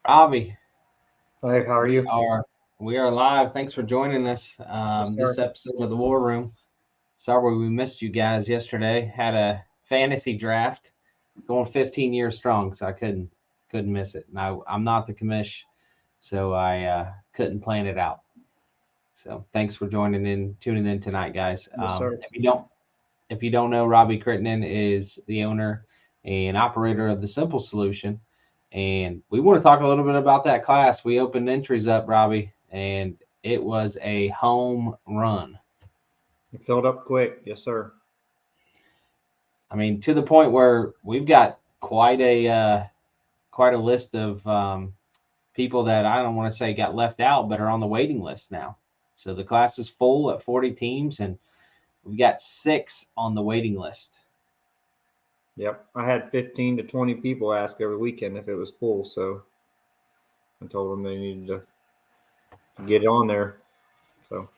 Robbie, Hi, how are we you? are we are live. Thanks for joining us. Yes, This sir. episode of the War Room. Sorry we missed you guys yesterday. Had a fantasy draft. It's going 15 years strong, so I couldn't miss it. And I'm not the commish, so I couldn't plan it out. So thanks for tuning in tonight, guys. Yes, sir. If you don't know, Robbie Crittenden is the owner and operator of the Simple Solution. And we want to talk a little bit about that class. We opened entries up, Robbie, and it was a home run. You filled up quick. Yes, sir. I mean, to the point where we've got quite a list of people that I don't want to say got left out, but are on the waiting list now. So the class is full at 40 teams, and we've got 6 on the waiting list. Yep. I had 15 to 20 people ask every weekend if it was full, so I told them they needed to get it on there. So,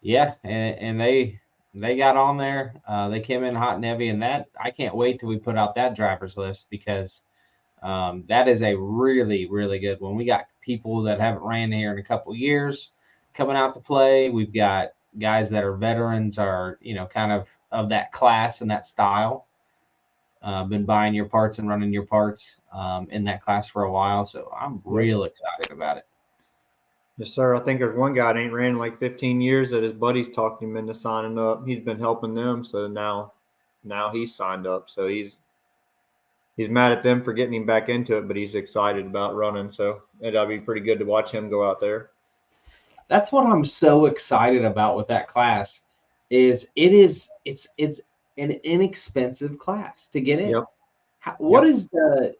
Yeah, and they got on there. They came in hot and heavy, and that I can't wait till we put out that drivers list because that is a really really good one. We got people that haven't ran here in a couple years coming out to play. We've got guys that are veterans, are kind of that class and that style. Been buying your parts and running your parts in that class for a while, so I'm yep. real excited about it. Yes, sir. I think there's one guy that ain't ran in like 15 years that his buddies talked him into signing up. He's been helping them, so now he's signed up. So he's mad at them for getting him back into it, but he's excited about running. So it'll be pretty good to watch him go out there. That's what I'm so excited about with that class it's an inexpensive class to get in. Yep. What Yep. is the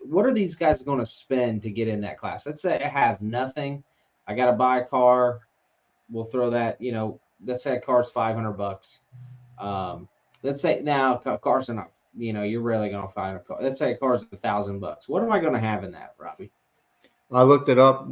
what are these guys going to spend to get in that class? Let's say I have nothing. I got to buy a car. We'll throw that, let's say a car's $500. Let's say now cars are not, you're rarely going to find a car. Let's say a car's $1,000. What am I going to have in that, Robbie? I looked it up.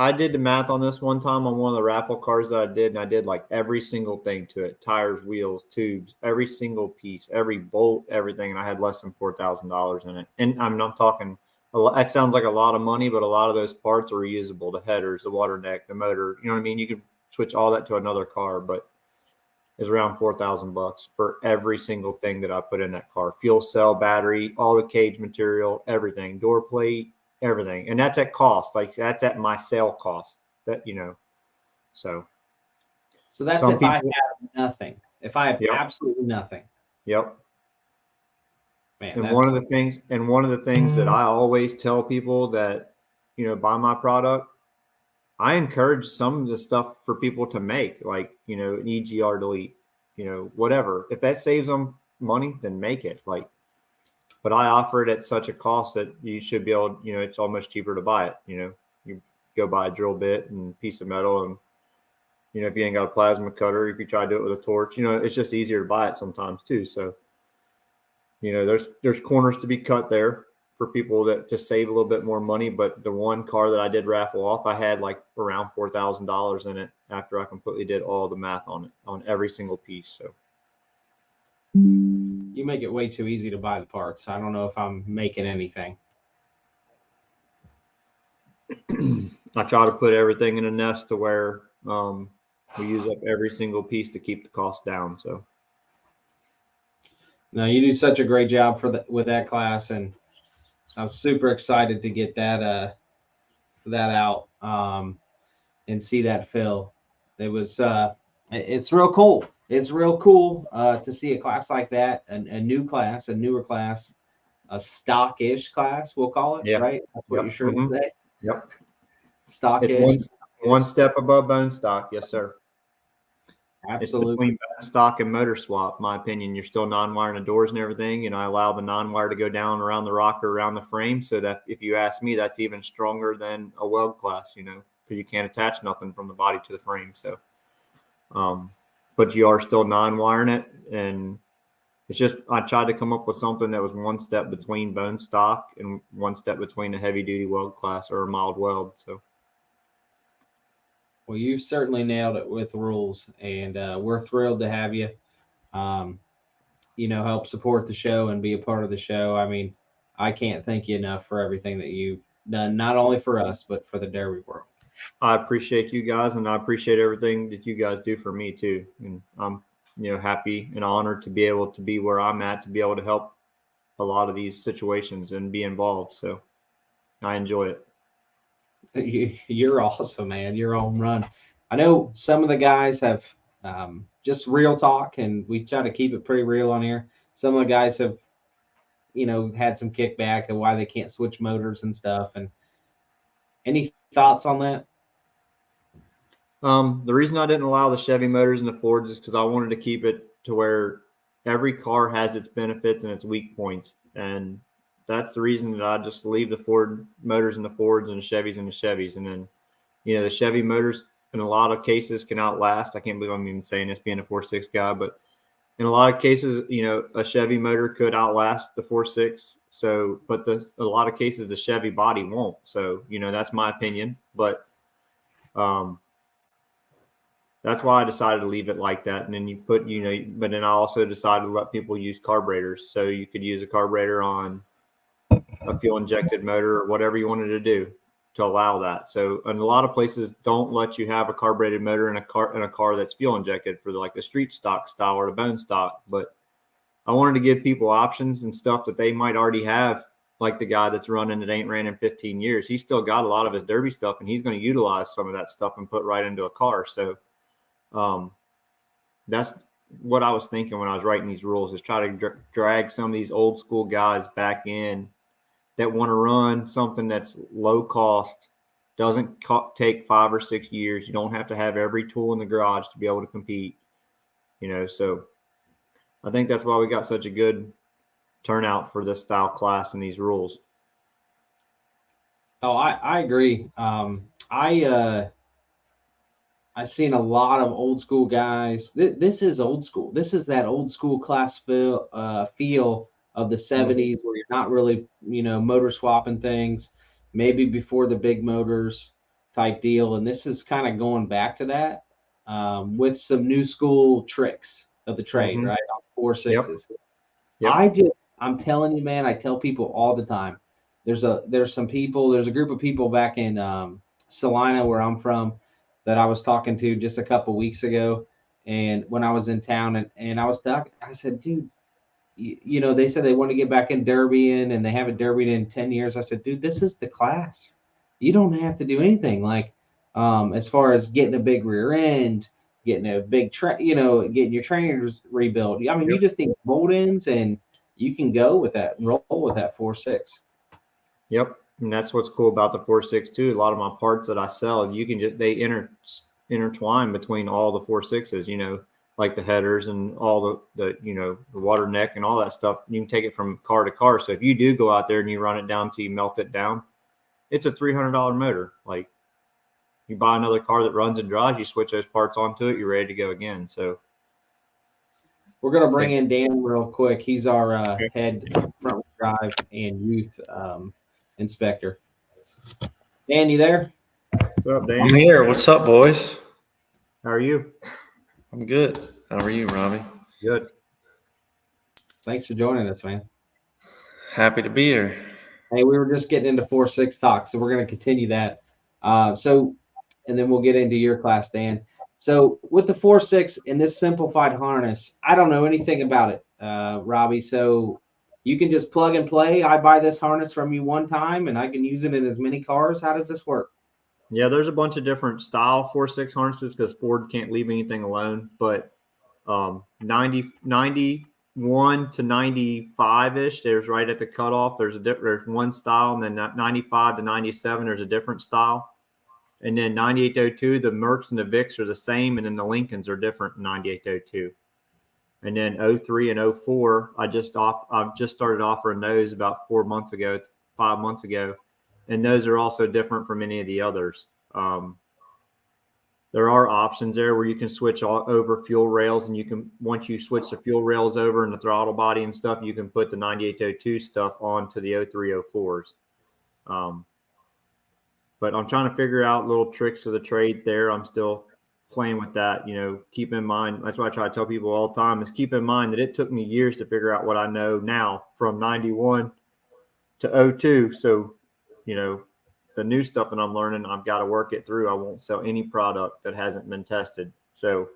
I did the math on this one time on one of the raffle cars that I did, and I did like every single thing to it: tires, wheels, tubes, every single piece, every bolt, everything. And I had less than $4,000 in it. And I'm not talking. That sounds like a lot of money, but a lot of those parts are reusable: the headers, the water neck, the motor. You know what I mean? You could switch all that to another car, but it's around $4,000 for every single thing that I put in that car: fuel cell, battery, all the cage material, everything, door plate, everything. And that's at cost. Like that's at my sale cost. So So that's some if I people, have nothing. If I have yep, absolutely nothing, yep. man, And that's one of the things that I always tell people that, buy my product, I encourage some of the stuff for people to make, like, an EGR delete, whatever. If that saves them money, then make it. Like, but I offer it at such a cost that you should be able, it's almost cheaper to buy it. You go buy a drill bit and piece of metal, and if you ain't got a plasma cutter, if you try to do it with a torch, it's just easier to buy it sometimes too. So, there's corners to be cut there for people that just save a little bit more money. But the one car that I did raffle off, I had like around $4,000 in it after I completely did all the math on it on every single piece. So you make it way too easy to buy the parts. I don't know if I'm making anything. I try to put everything in a nest to where we use up every single piece to keep the cost down. So No, you do such a great job with that class, and I was super excited to get that out and see that fill. It was it's real cool. It's real cool to see a class like that, a new class, a newer class, a stockish class, we'll call it, yeah, right? That's what your yep, shirt will say. yep. It's Stockish. one step above bone stock. Yes, sir. It's Absolutely. between stock and motor swap, my opinion. You're still non-wiring the doors and everything. I allow the non-wire to go down around the rocker, around the frame, so that if you ask me, that's even stronger than a weld class, because you can't attach nothing from the body to the frame. So, but you are still non-wiring it, and it's just I tried to come up with something that was one step between bone stock and one step between a heavy-duty weld class or a mild weld. So. Well, you certainly nailed it with rules, and we're thrilled to have you. Um, help support the show and be a part of the show. I mean, I can't thank you enough for everything that done not only for us but for the Derby world. I appreciate you guys, and I appreciate everything that you guys do for me too. And I'm, happy and honored to be able to be where I'm at, to be able to help a lot of these situations and be involved. So I enjoy it. You're awesome, man. You're on run. I know some of the guys have just real talk, and we try to keep it pretty real on here. Some of the guys have, had some kickback and why they can't switch motors and stuff. And any thoughts on that? The reason I didn't allow the Chevy motors and the Fords is because I wanted to keep it to where every car has its benefits and its weak points. And that's the reason that I just leave the Ford motors in the Fords and the Chevys in the Chevys. And then, the Chevy motors in a lot of cases can outlast. I can't believe I'm even saying this being a 4.6 guy, but in a lot of cases, a Chevy motor could outlast the 4.6. So, but a lot of cases, the Chevy body won't. So, that's my opinion. But that's why I decided to leave it like that. And then you put, but then I also decided to let people use carburetors. So you could use a carburetor on a fuel injected motor or whatever you wanted to do to allow that. So, and a lot of places don't let you have a carbureted motor in a car that's fuel injected for like the street stock style or the bone stock. But I wanted to give people options and stuff that they might already have. Like the guy that's running that ain't ran in 15 years, he's still got a lot of his Derby stuff, and he's going to utilize some of that stuff and put right into a car. So that's what I was thinking when I was writing these rules, is try to drag some of these old school guys back in that want to run something that's low cost, doesn't take 5 or 6 years. You don't have to have every tool in the garage to be able to compete, so I think that's why we got such a good turnout for this style class and these rules. Oh, I agree. I've seen a lot of old school guys. This is old school. This is that old school class feel of the 70s, where you're not really, motor swapping things, maybe before the big motors type deal. And this is kind of going back to that with some new school tricks of the trade, right? On 4.6s. Yep. I'm telling you, man, I tell people all the time. There's a group of people back in Salina, where I'm from, that I was talking to just a couple weeks ago. And when I was in town, and I was talking, I said, dude, they said they want to get back in derbying, and they haven't derbied in 10 years. I said, dude, this is the class. You don't have to do anything like as far as getting a big rear end, getting a big getting your trainers rebuilt. I mean, You just need mold ends, and you can go with that and roll with that 4.6. Yep. And that's what's cool about the 4.6 too. A lot of my parts that I sell, you can they intertwine between all the 4.6s, like the headers and all the the water neck and all that stuff. You can take it from car to car. So if you do go out there and you run it down till you melt it down, it's a $300 motor. Like, you buy another car that runs and drives, you switch those parts onto it, you're ready to go again. So we're going to bring in Dan real quick. He's our head front drive and youth inspector. Dan, you there? What's up, Dan? I'm here. What's up, boys? How are you? I'm good. How are you, Robbie? Good. Thanks for joining us, man. Happy to be here. Hey, we were just getting into 4.6 talk, so we're going to continue that. And then we'll get into your class, Dan. So with the 4.6 and this simplified harness, I don't know anything about it, Robbie. So you can just plug and play. I buy this harness from you one time, and I can use it in as many cars. How does this work? Yeah, there's a bunch of different style 4.6 harnesses because Ford can't leave anything alone. But 91 to 95-ish, there's right at the cutoff. There's one style, and then 95 to 97, there's a different style. And then 9802, the Mercs and the Vics are the same, and then the Lincolns are different in 9802. And then 03 and 04, I've just started offering those about 5 months ago, and those are also different from any of the others. There are options there where you can switch over fuel rails, and once you switch the fuel rails over and the throttle body and stuff, you can put the 9802 stuff onto the 0304s. But I'm trying to figure out little tricks of the trade there. I'm still playing with that. Keep in mind, that's why I try to tell people all the time, is keep in mind that it took me years to figure out what I know now from 91 to 02. So, the new stuff that I'm learning, I've got to work it through. I won't sell any product that hasn't been tested. So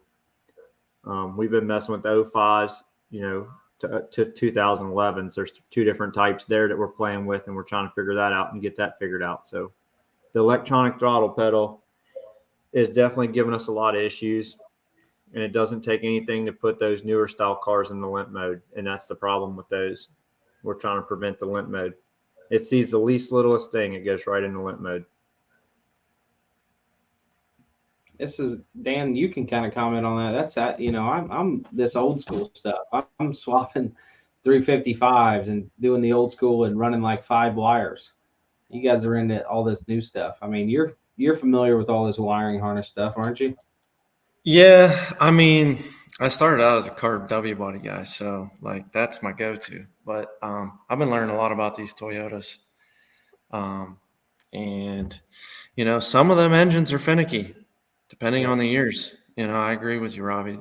we've been messing with the 05s, to 2011s. There's 2 different types there that we're playing with, and we're trying to figure that out and get that figured out. So the electronic throttle pedal is definitely giving us a lot of issues, and it doesn't take anything to put those newer style cars in the limp mode. And that's the problem with those. We're trying to prevent the limp mode. It sees the least littlest thing, it goes right into limp mode. This is Dan. You can kind of comment on that. That's that. I'm this old school stuff. I'm swapping 355s and doing the old school and running like 5 wires. You guys are into all this new stuff. I mean, you're familiar with all this wiring harness stuff, aren't you? Yeah, I mean, I started out as a carb W body guy, so like that's my go-to. But I've been learning a lot about these Toyotas, and some of them engines are finicky, depending on the years. I agree with you, Robbie.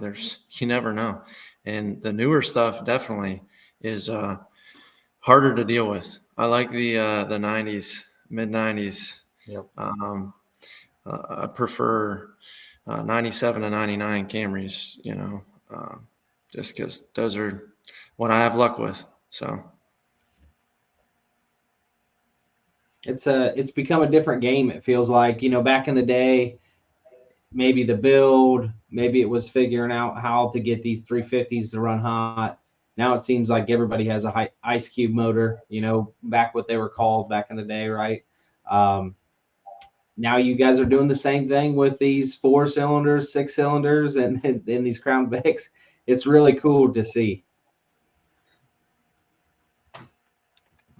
You never know, and the newer stuff definitely is harder to deal with. I like the 90s, mid 90s. Yep. I prefer 97 to 99 Camrys, just because those are what I have luck with. So it's become a different game. It feels like, back in the day, maybe the build, maybe it was figuring out how to get these 350s to run hot. Now it seems like everybody has a ice cube motor, back what they were called back in the day, right? Now you guys are doing the same thing with these 4 cylinders, 6 cylinders, and these Crown Vics. It's really cool to see.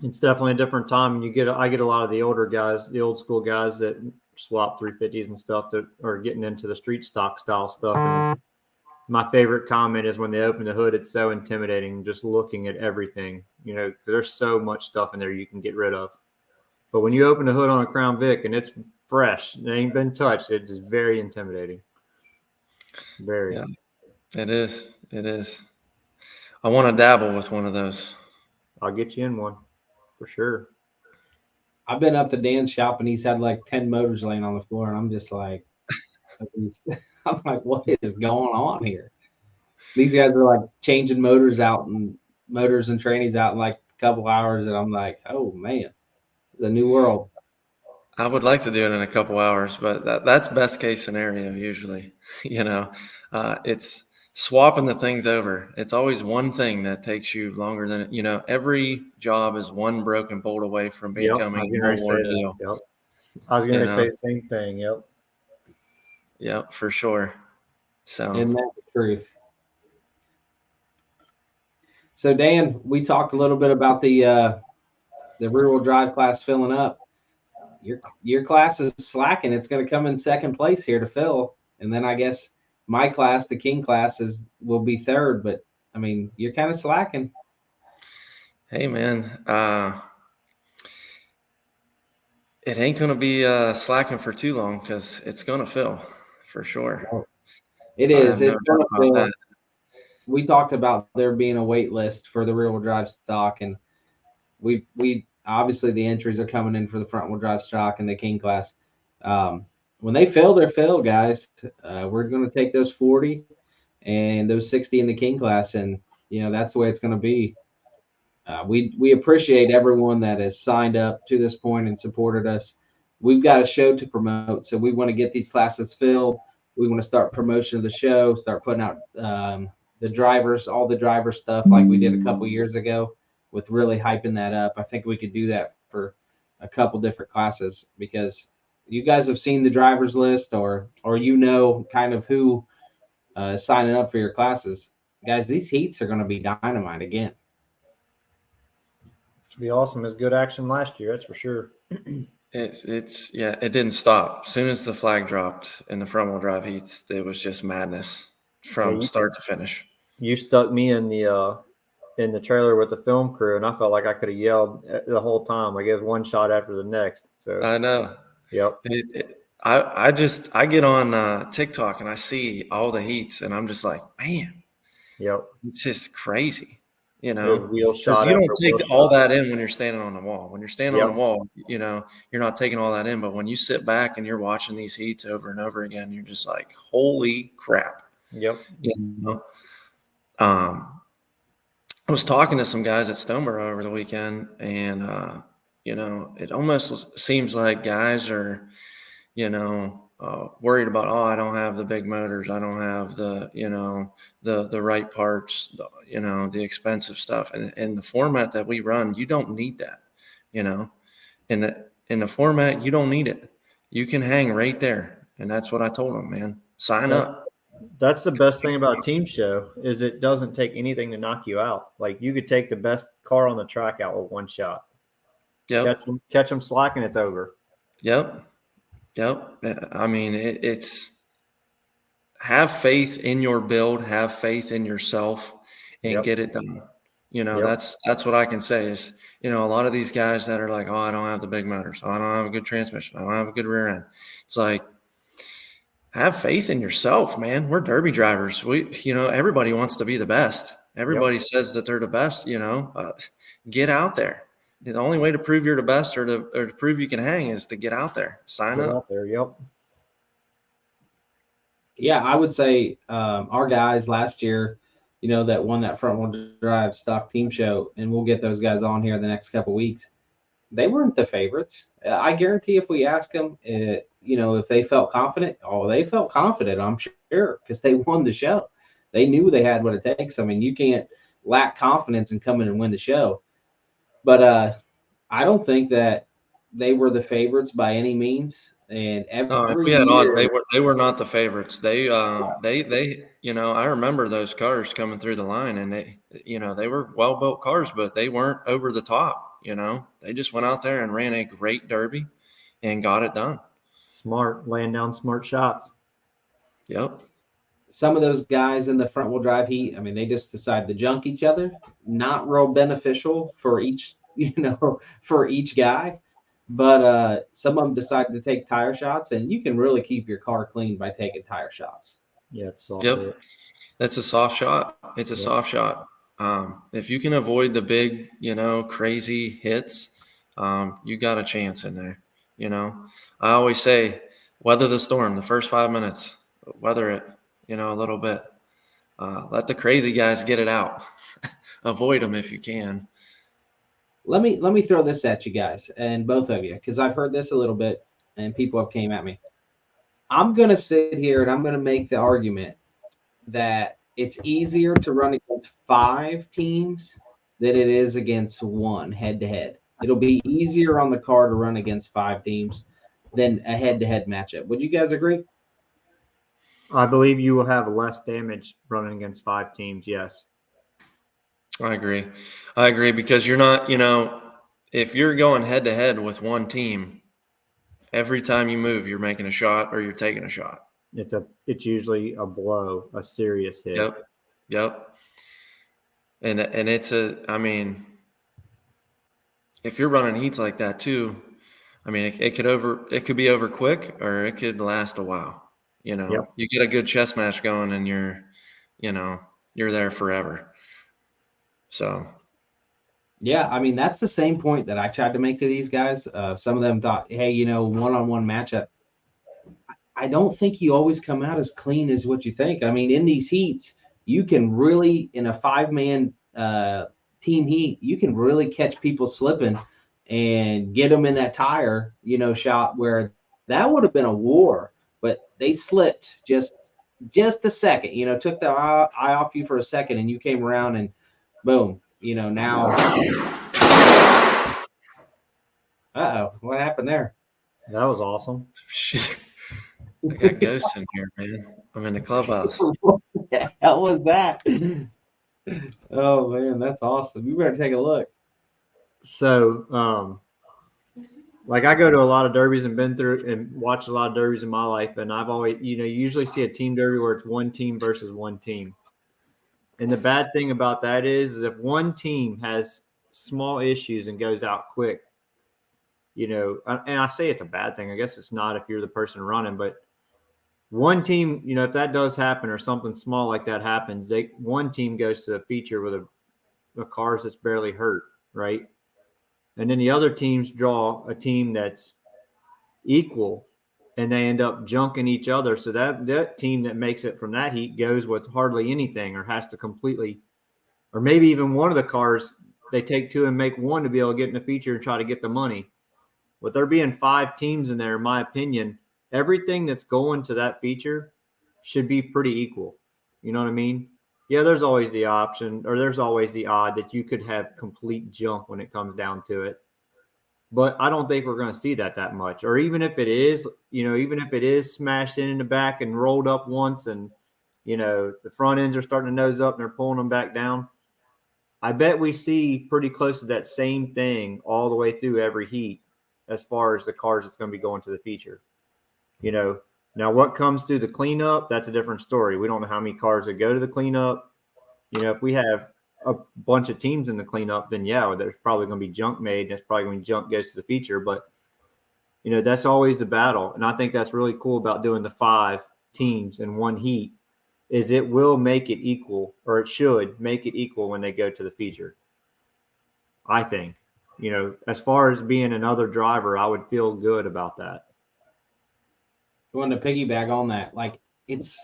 It's definitely a different time. I get a lot of the older guys, the old school guys that swap 350s and stuff that are getting into the street stock style stuff. And my favorite comment is when they open the hood, it's so intimidating just looking at everything. There's so much stuff in there you can get rid of. But when you open the hood on a Crown Vic and it's fresh, it ain't been touched, it is very intimidating. Very. Yeah, it is. It is. I want to dabble with one of those. I'll get you in one for sure. I've been up to Dan's shop and he's had like 10 motors laying on the floor, and I'm just like, what is going on here? These guys are like changing motors and trannies out in like a couple hours, and I'm like, oh man, it's a new world. I would like to do it in a couple hours, but that's best case scenario usually. It's swapping the things over. It's always one thing that takes you longer than every job is one broken bolt away from becoming a whole ordeal. Yep. I was going to say the same thing. Yep. Yep, for sure. So isn't that the truth? So Dan, we talked a little bit about the rear-wheel drive class filling up. Your class is slacking. It's going to come in second place here to fill, and then I guess my class, the King class, will be third. But I mean, you're kind of slacking. Hey man, it ain't going to be slacking for too long because it's going to fill for sure. It is. It's going to fill. We talked about there being a wait list for the rear-wheel drive stock, and we obviously the entries are coming in for the front-wheel drive stock and the King class. When they fill, they're filled, guys. We're going to take those 40 and those 60 in the King class, and that's the way it's going to be. We appreciate everyone that has signed up to this point and supported us. We've got a show to promote, so we want to get these classes filled. We want to start promotion of the show, start putting out the drivers, all the driver stuff like we did a couple years ago with really hyping that up. I think we could do that for a couple different classes because you guys have seen the drivers list or kind of who is signing up for your classes. Guys, these heats are going to be dynamite again. It'll be awesome. It's good action last year, that's for sure. It didn't stop. As soon as the flag dropped in the front-wheel drive heats, it was just madness from start to finish. You stuck me in the trailer with the film crew, and I felt like I could have yelled the whole time. Like it was one shot after the next. So I know. Yep. I get on TikTok and I see all the heats, and I'm just like, man. Yep. It's just crazy. you know, Good wheel because shot you don't after wheel take all shot. that in when you're standing on the wall. When you're standing on Yep. the wall, you know, you're not taking all that in. But when you sit back and you're watching these heats over and over again, you're just like, holy crap. Yep. You know, I was talking to some guys at Stoneboro over the weekend, and you know, it almost seems like guys are, you know, worried about, oh, I don't have the big motors, I don't have the, you know, the right parts, you know, the expensive stuff. And in the format that we run, you don't need that, you know. In the format, you don't need it. You can hang right there, and that's what I told them, man. Sign Yeah. up. That's the best thing about a team show is it doesn't take anything to knock you out. Like you could take the best car on the track out with one shot. Yep. Catch them slacking, it's over. Yep. Yep. I mean, it's have faith in your build, have faith in yourself, and Yep. get it done. You know, Yep. that's what I can say is, you know, a lot of these guys that are like, oh, I don't have the big motors, oh, I don't have a good transmission, I don't have a good rear end. It's like, have faith in yourself, man. We're derby drivers. You know, everybody wants to be the best. Everybody says that they're the best. You know, get out there. The only way to prove you're the best or to prove you can hang is to get out there, sign Get up. out there. Yep. Yeah, I would say our guys last year, you know, that won that front wheel drive stock team show, and we'll get those guys on here the next couple weeks. They weren't the favorites. I guarantee if we ask them, you know, if they felt confident, they felt confident, I'm sure, because they won the show. They knew they had what it takes. I mean, you can't lack confidence and come in and win the show. But I don't think that they were the favorites by any means. And If every we had odds, year, they were not the favorites. They you know, I remember those cars coming through the line, and they, you know, they were well built cars, but they weren't over the top. You know, they just went out there and ran a great derby, and got it done. Smart, laying down smart shots. Yep. some of those guys in the front wheel drive heat, I mean, they just decide to junk each other. Not real beneficial for each, you know, for each guy. But some of them decided to take tire shots, and you can really keep your car clean by taking tire shots. Yeah, it's soft. Yep. That's a soft shot. It's a soft shot. If you can avoid the big, you know, crazy hits, you got a chance in there. You know, I always say, weather the storm. The first 5 minutes, weather it. You know, a little bit. Let the crazy guys get it out. Avoid them if you can. Let me throw this at you guys and both of you, because I've heard this a little bit and people have came at me. I'm gonna sit here and I'm gonna make the argument that it's easier to run against 5 teams than it is against one head to head. It'll be easier on the car to run against 5 teams than a head to head matchup. Would you guys agree? I believe you will have less damage running against 5 teams. Yes. I agree because you're not, you know, if you're going head to head with one team, every time you move, you're making a shot or you're taking a shot. It's usually a blow, a serious hit. Yep. And I mean, if you're running heats like that too, I mean, it could be over quick or it could last a while. You know, You get a good chess match going and you're there forever. So, yeah, I mean, that's the same point that I tried to make to these guys. Some of them thought, hey, you know, one-on-one matchup. I don't think you always come out as clean as what you think. I mean, in these heats, you can really, in a 5-man team heat, you can really catch people slipping and get them in that tire, you know, shot where that would have been a war, but they slipped just a second, you know, took the eye off you for a second, and you came around and boom, you know, now. What happened there? That was awesome. I got ghosts in here, man. I'm in the clubhouse. What the hell was that? Oh man, that's awesome. You better take a look. So, like I go to a lot of derbies and been through and watched a lot of derbies in my life, and I've always, you know, you usually see a team derby where it's one team versus one team. And the bad thing about that is if one team has small issues and goes out quick, you know, and I say it's a bad thing. I guess it's not if you're the person running, but one team, you know, if that does happen or something small like that happens, one team goes to the feature with the cars that's barely hurt, right? And then the other teams draw a team that's equal, and they end up junking each other. So that team that makes it from that heat goes with hardly anything, or has to completely, or maybe even one of the cars they take two and make one to be able to get in the feature and try to get the money. With there being 5 teams in there, in my opinion, everything that's going to that feature should be pretty equal. You know what I mean? Yeah, there's always the option, or there's always the odd that you could have complete junk when it comes down to it. But I don't think we're going to see that much. Or even if it is, even if it is smashed in the back and rolled up once, and, the front ends are starting to nose up and they're pulling them back down, I bet we see pretty close to that same thing all the way through every heat as far as the cars that's going to be going to the feature. Now what comes through the cleanup, that's a different story. We don't know how many cars that go to the cleanup. If we have a bunch of teams in the cleanup, then yeah, there's probably going to be junk made. That's probably going to be junk goes to the feature. But, that's always the battle. And I think that's really cool about doing the 5 teams in one heat, is it will make it equal, or it should make it equal when they go to the feature. I think, as far as being another driver, I would feel good about that. I want to piggyback on that. Like it's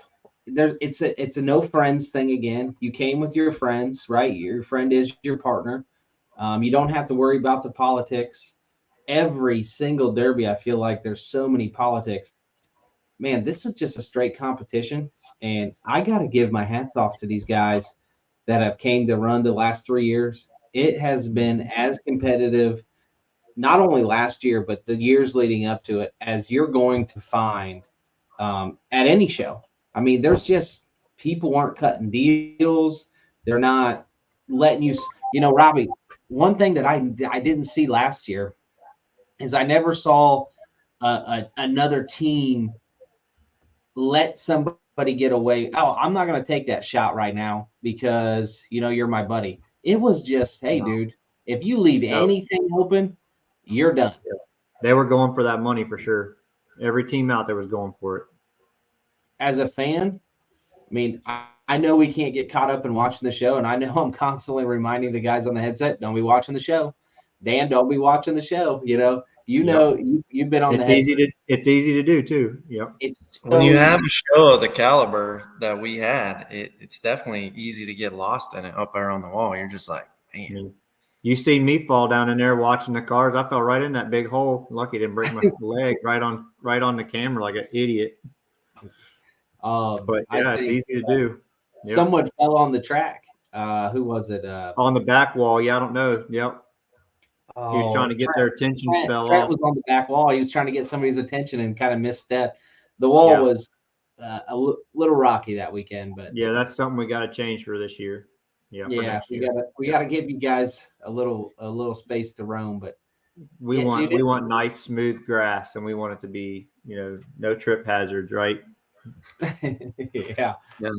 a no friends thing again. You came with your friends, right? Your friend is your partner. You don't have to worry about the politics. Every single derby, I feel like there's so many politics. Man, this is just a straight competition. And I got to give my hats off to these guys that have came to run the last 3 years. It has been as competitive, not only last year, but the years leading up to it, as you're going to find at any show. I mean, there's just people aren't cutting deals. They're not letting you, Robbie, one thing that I didn't see last year is I never saw another team let somebody get away. Oh, I'm not going to take that shot right now because, you're my buddy. It was just, hey, dude, if you leave anything open, you're done. They were going for that money for sure. Every team out there was going for it. As a fan, I mean, I know we can't get caught up in watching the show, and I know I'm constantly reminding the guys on the headset, don't be watching the show. Dan, don't be watching the show. You've been on it's easy to do too. Yep. It's when you have a show of the caliber that we had, it's definitely easy to get lost in it up there on the wall. You're just like, man. You seen me fall down in there watching the cars. I fell right in that big hole. Lucky I didn't break my leg right on the camera like an idiot. But yeah, it's easy to do. Yep. Someone fell on the track. Who was it? On the back wall. Yeah, I don't know. Yep. He was trying to get their attention. Trent was on the back wall. He was trying to get somebody's attention and kind of misstepped. The wall was a little rocky that weekend, but yeah, that's something we got to change for this year. Yeah, we got to give you guys a little space to roam, but we want nice smooth grass, and we want it to be no trip hazards, right? yeah.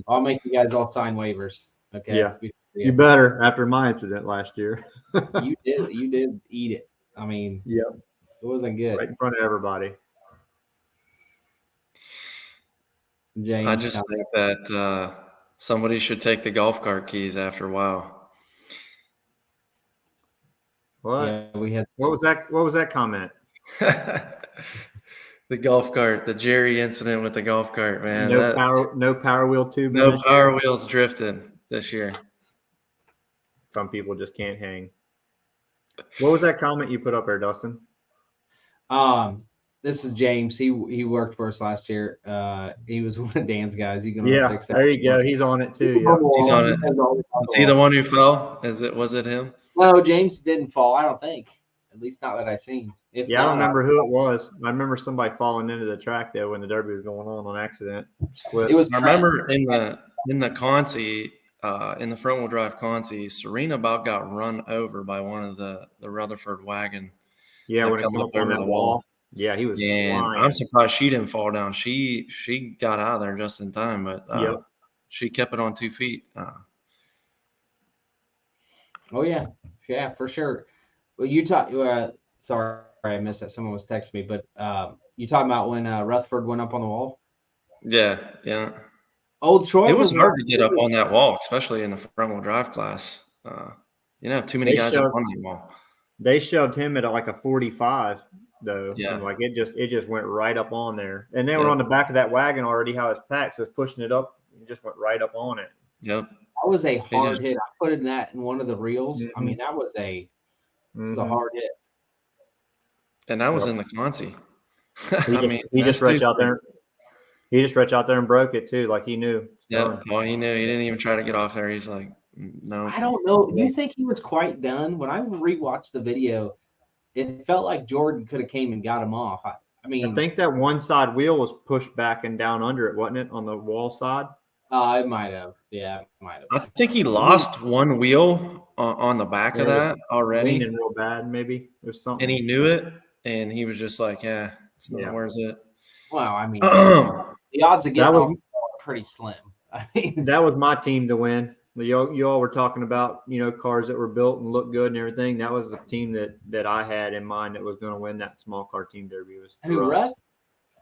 I'll make you guys all sign waivers. Okay. Yeah. You better after my incident last year. You did eat it. I mean, yeah, it wasn't good. Right in front of everybody. James, I just think that somebody should take the golf cart keys after a while. What? Yeah, what was that comment? The golf cart, the Jerry incident with the golf cart, man. No power wheel tube. No power wheels drifting this year. Some people just can't hang. What was that comment you put up there, Dustin? This is James. He worked for us last year. He was one of Dan's guys. Fix that. There you go. He's on it too. Yeah. He's on it. Is he the one who fell? Was it him? No, James didn't fall. I don't think. At least not that I seen. I don't remember who it was. I remember somebody falling into the track though when the derby was going on accident. Slipped. It was. I remember in the Consi. In the front wheel drive Consi, Serena about got run over by one of the Rutherford wagon. Yeah, when it came up on that wall. Yeah, he was. Yeah, I'm surprised she didn't fall down. She got out of there just in time, but she kept it on 2 feet. Oh yeah, for sure. Well, you sorry, I missed that. Someone was texting me, but you talking about when Rutherford went up on the wall? Yeah. Old Troy. It was hard to get up on that wall, especially in the front wheel drive class. You don't have too many They guys that showed- won that wall. They shoved him at like a 45 though. Yeah. And like it just went right up on there. And they were Yeah. on the back of that wagon already, how it's packed. So it's pushing it up. It just went right up on it. Yep. That was a hard hit. I put in that in one of the reels. I Mhm. mean, that was a Mhm. hard hit. And that was Yep. in the Conci. He just reached dude's out there. He just reached out there and broke it too. Like he knew. It's Yeah. done. Well, he knew. He didn't even try to get off there. He's like, no. I don't know. You think he was quite done? When I rewatched the video, it felt like Jordan could have came and got him off. I mean, I think that one side wheel was pushed back and down under it, wasn't it, on the wall side? it might have. Yeah, it might I have. think he lost one wheel on the back of that already, Leaning real bad, maybe. There's something. and he knew it, and he was just like, "Yeah, it's not worth it." Well, I mean, That the odds of getting was- off are pretty slim. I mean, That was my team to win. You all were talking about, cars that were built and looked good and everything. That was the team that I had in mind that was going to win that small car team derby. It was who, Russ. Russ?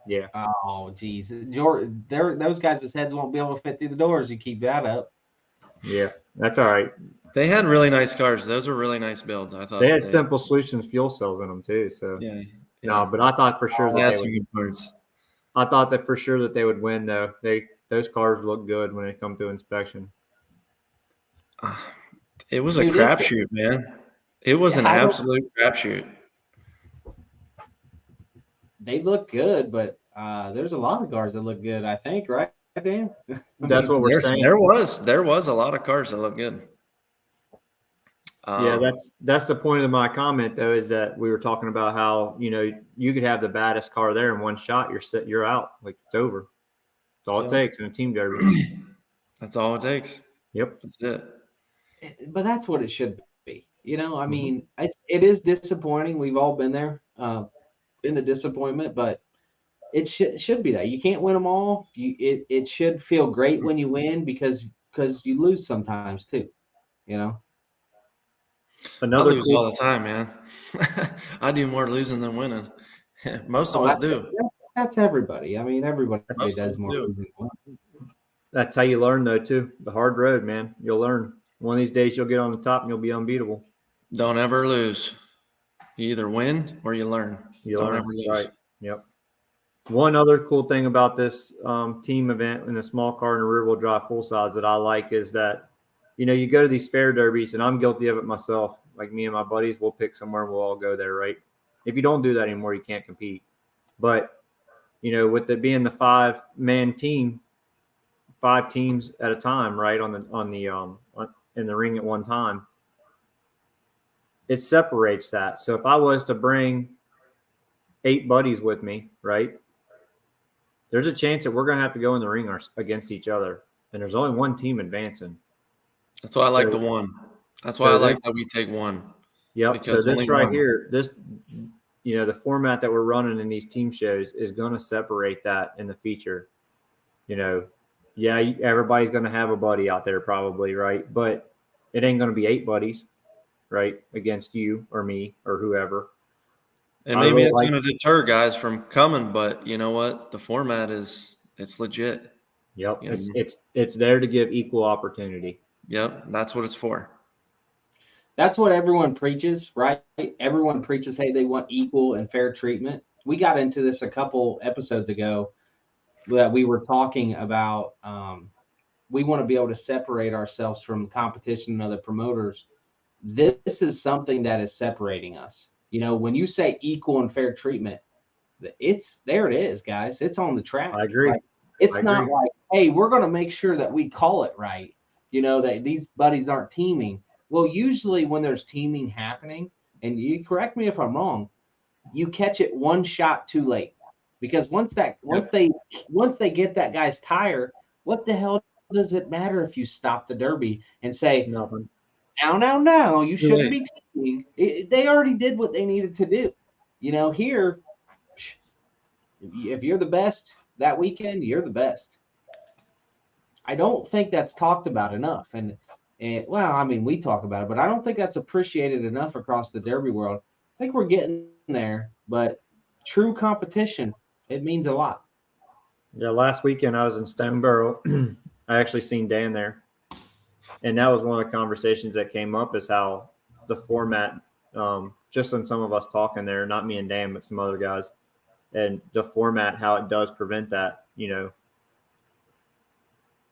Yeah. Oh, geez. Jordan, those guys' heads won't be able to fit through the doors. You keep that up. Yeah. That's all right. they had really nice cars. Those were really nice builds. I thought They had Simple Solutions fuel cells in them too. So Yeah. no, but I thought for sure They had that some they would, good parts. I thought that for sure that they would win though. Those cars look good when they come to inspection. It was a Dude, crapshoot, man. It was an I don't- absolute crapshoot. They look good, but there's a lot of cars that look good, I think, right, Dan? That's what we're saying. There was a lot of cars that looked good. Yeah, that's the point of my comment though, is that we were talking about how, you could have the baddest car there in one shot, you're out. Like it's over. That's all it takes in a team derby. That's all it takes. Yep. That's it. But that's what it should be. I mean, it is disappointing. We've all been there in the disappointment, but it should be that. You can't win them all. It should feel great when you win because you lose sometimes too. I Another lose all the time, man. I do more losing than winning. Most of us do. That's everybody. I mean, everybody Most of does us more do. losing than winning. That's how you learn though too. The hard road, man. You'll learn. One of these days you'll get on the top and you'll be unbeatable. Don't ever lose. You either win or you learn. You Don't learn. ever lose. Right. Yep. One other cool thing about this team event in the small car and the rear wheel drive full size that I like is that, you go to these fair derbies, and I'm guilty of it myself. Like me and my buddies, we'll pick somewhere and we'll all go there, right? If you don't do that anymore, you can't compete. But, with it being the 5-man team, 5 teams at a time, right, in the ring at one time, it separates that. So if I was to bring 8 buddies with me, right, there's a chance that we're going to have to go in the ring against each other, and there's only one team advancing. That's why I like So- the one. That's why I like that we take one. Yep. Because So this only right one. here, the format that we're running in these team shows is going to separate that in the feature. Everybody's going to have a buddy out there probably, right? But it ain't going to be 8 buddies, right, against you or me or whoever. And I maybe really it's like- going to deter guys from coming, but you know what? The format it's legit. Yep. Yeah. It's there to give equal opportunity. Yep, that's what it's for. That's what everyone preaches, right? Everyone preaches, hey, they want equal and fair treatment. We got into this a couple episodes ago that we were talking about. We want to be able to separate ourselves from competition and other promoters. This is something that is separating us. When you say equal and fair treatment, there it is, guys. It's on the track. I agree. It's I not agree. like, hey, we're going to make sure that we call it right, that these buddies aren't teaming. Well, usually when there's teaming happening, and you correct me if I'm wrong, you catch it one shot too late. Because once they get that guy's tire, what the hell does it matter if you stop the derby and say, Nothing. now, you shouldn't Right. be teaming. They already did what they needed to do. Here, if you're the best that weekend, you're the best. I don't think that's talked about enough. And well, I mean, we talk about it, but I don't think that's appreciated enough across the derby world. I think we're getting there, but true competition, it means a lot. Yeah, last weekend I was in Stoneboro. I actually seen Dan there. And that was one of the conversations that came up, is how the format, just in some of us talking there, not me and Dan, but some other guys, and the format, how it does prevent that.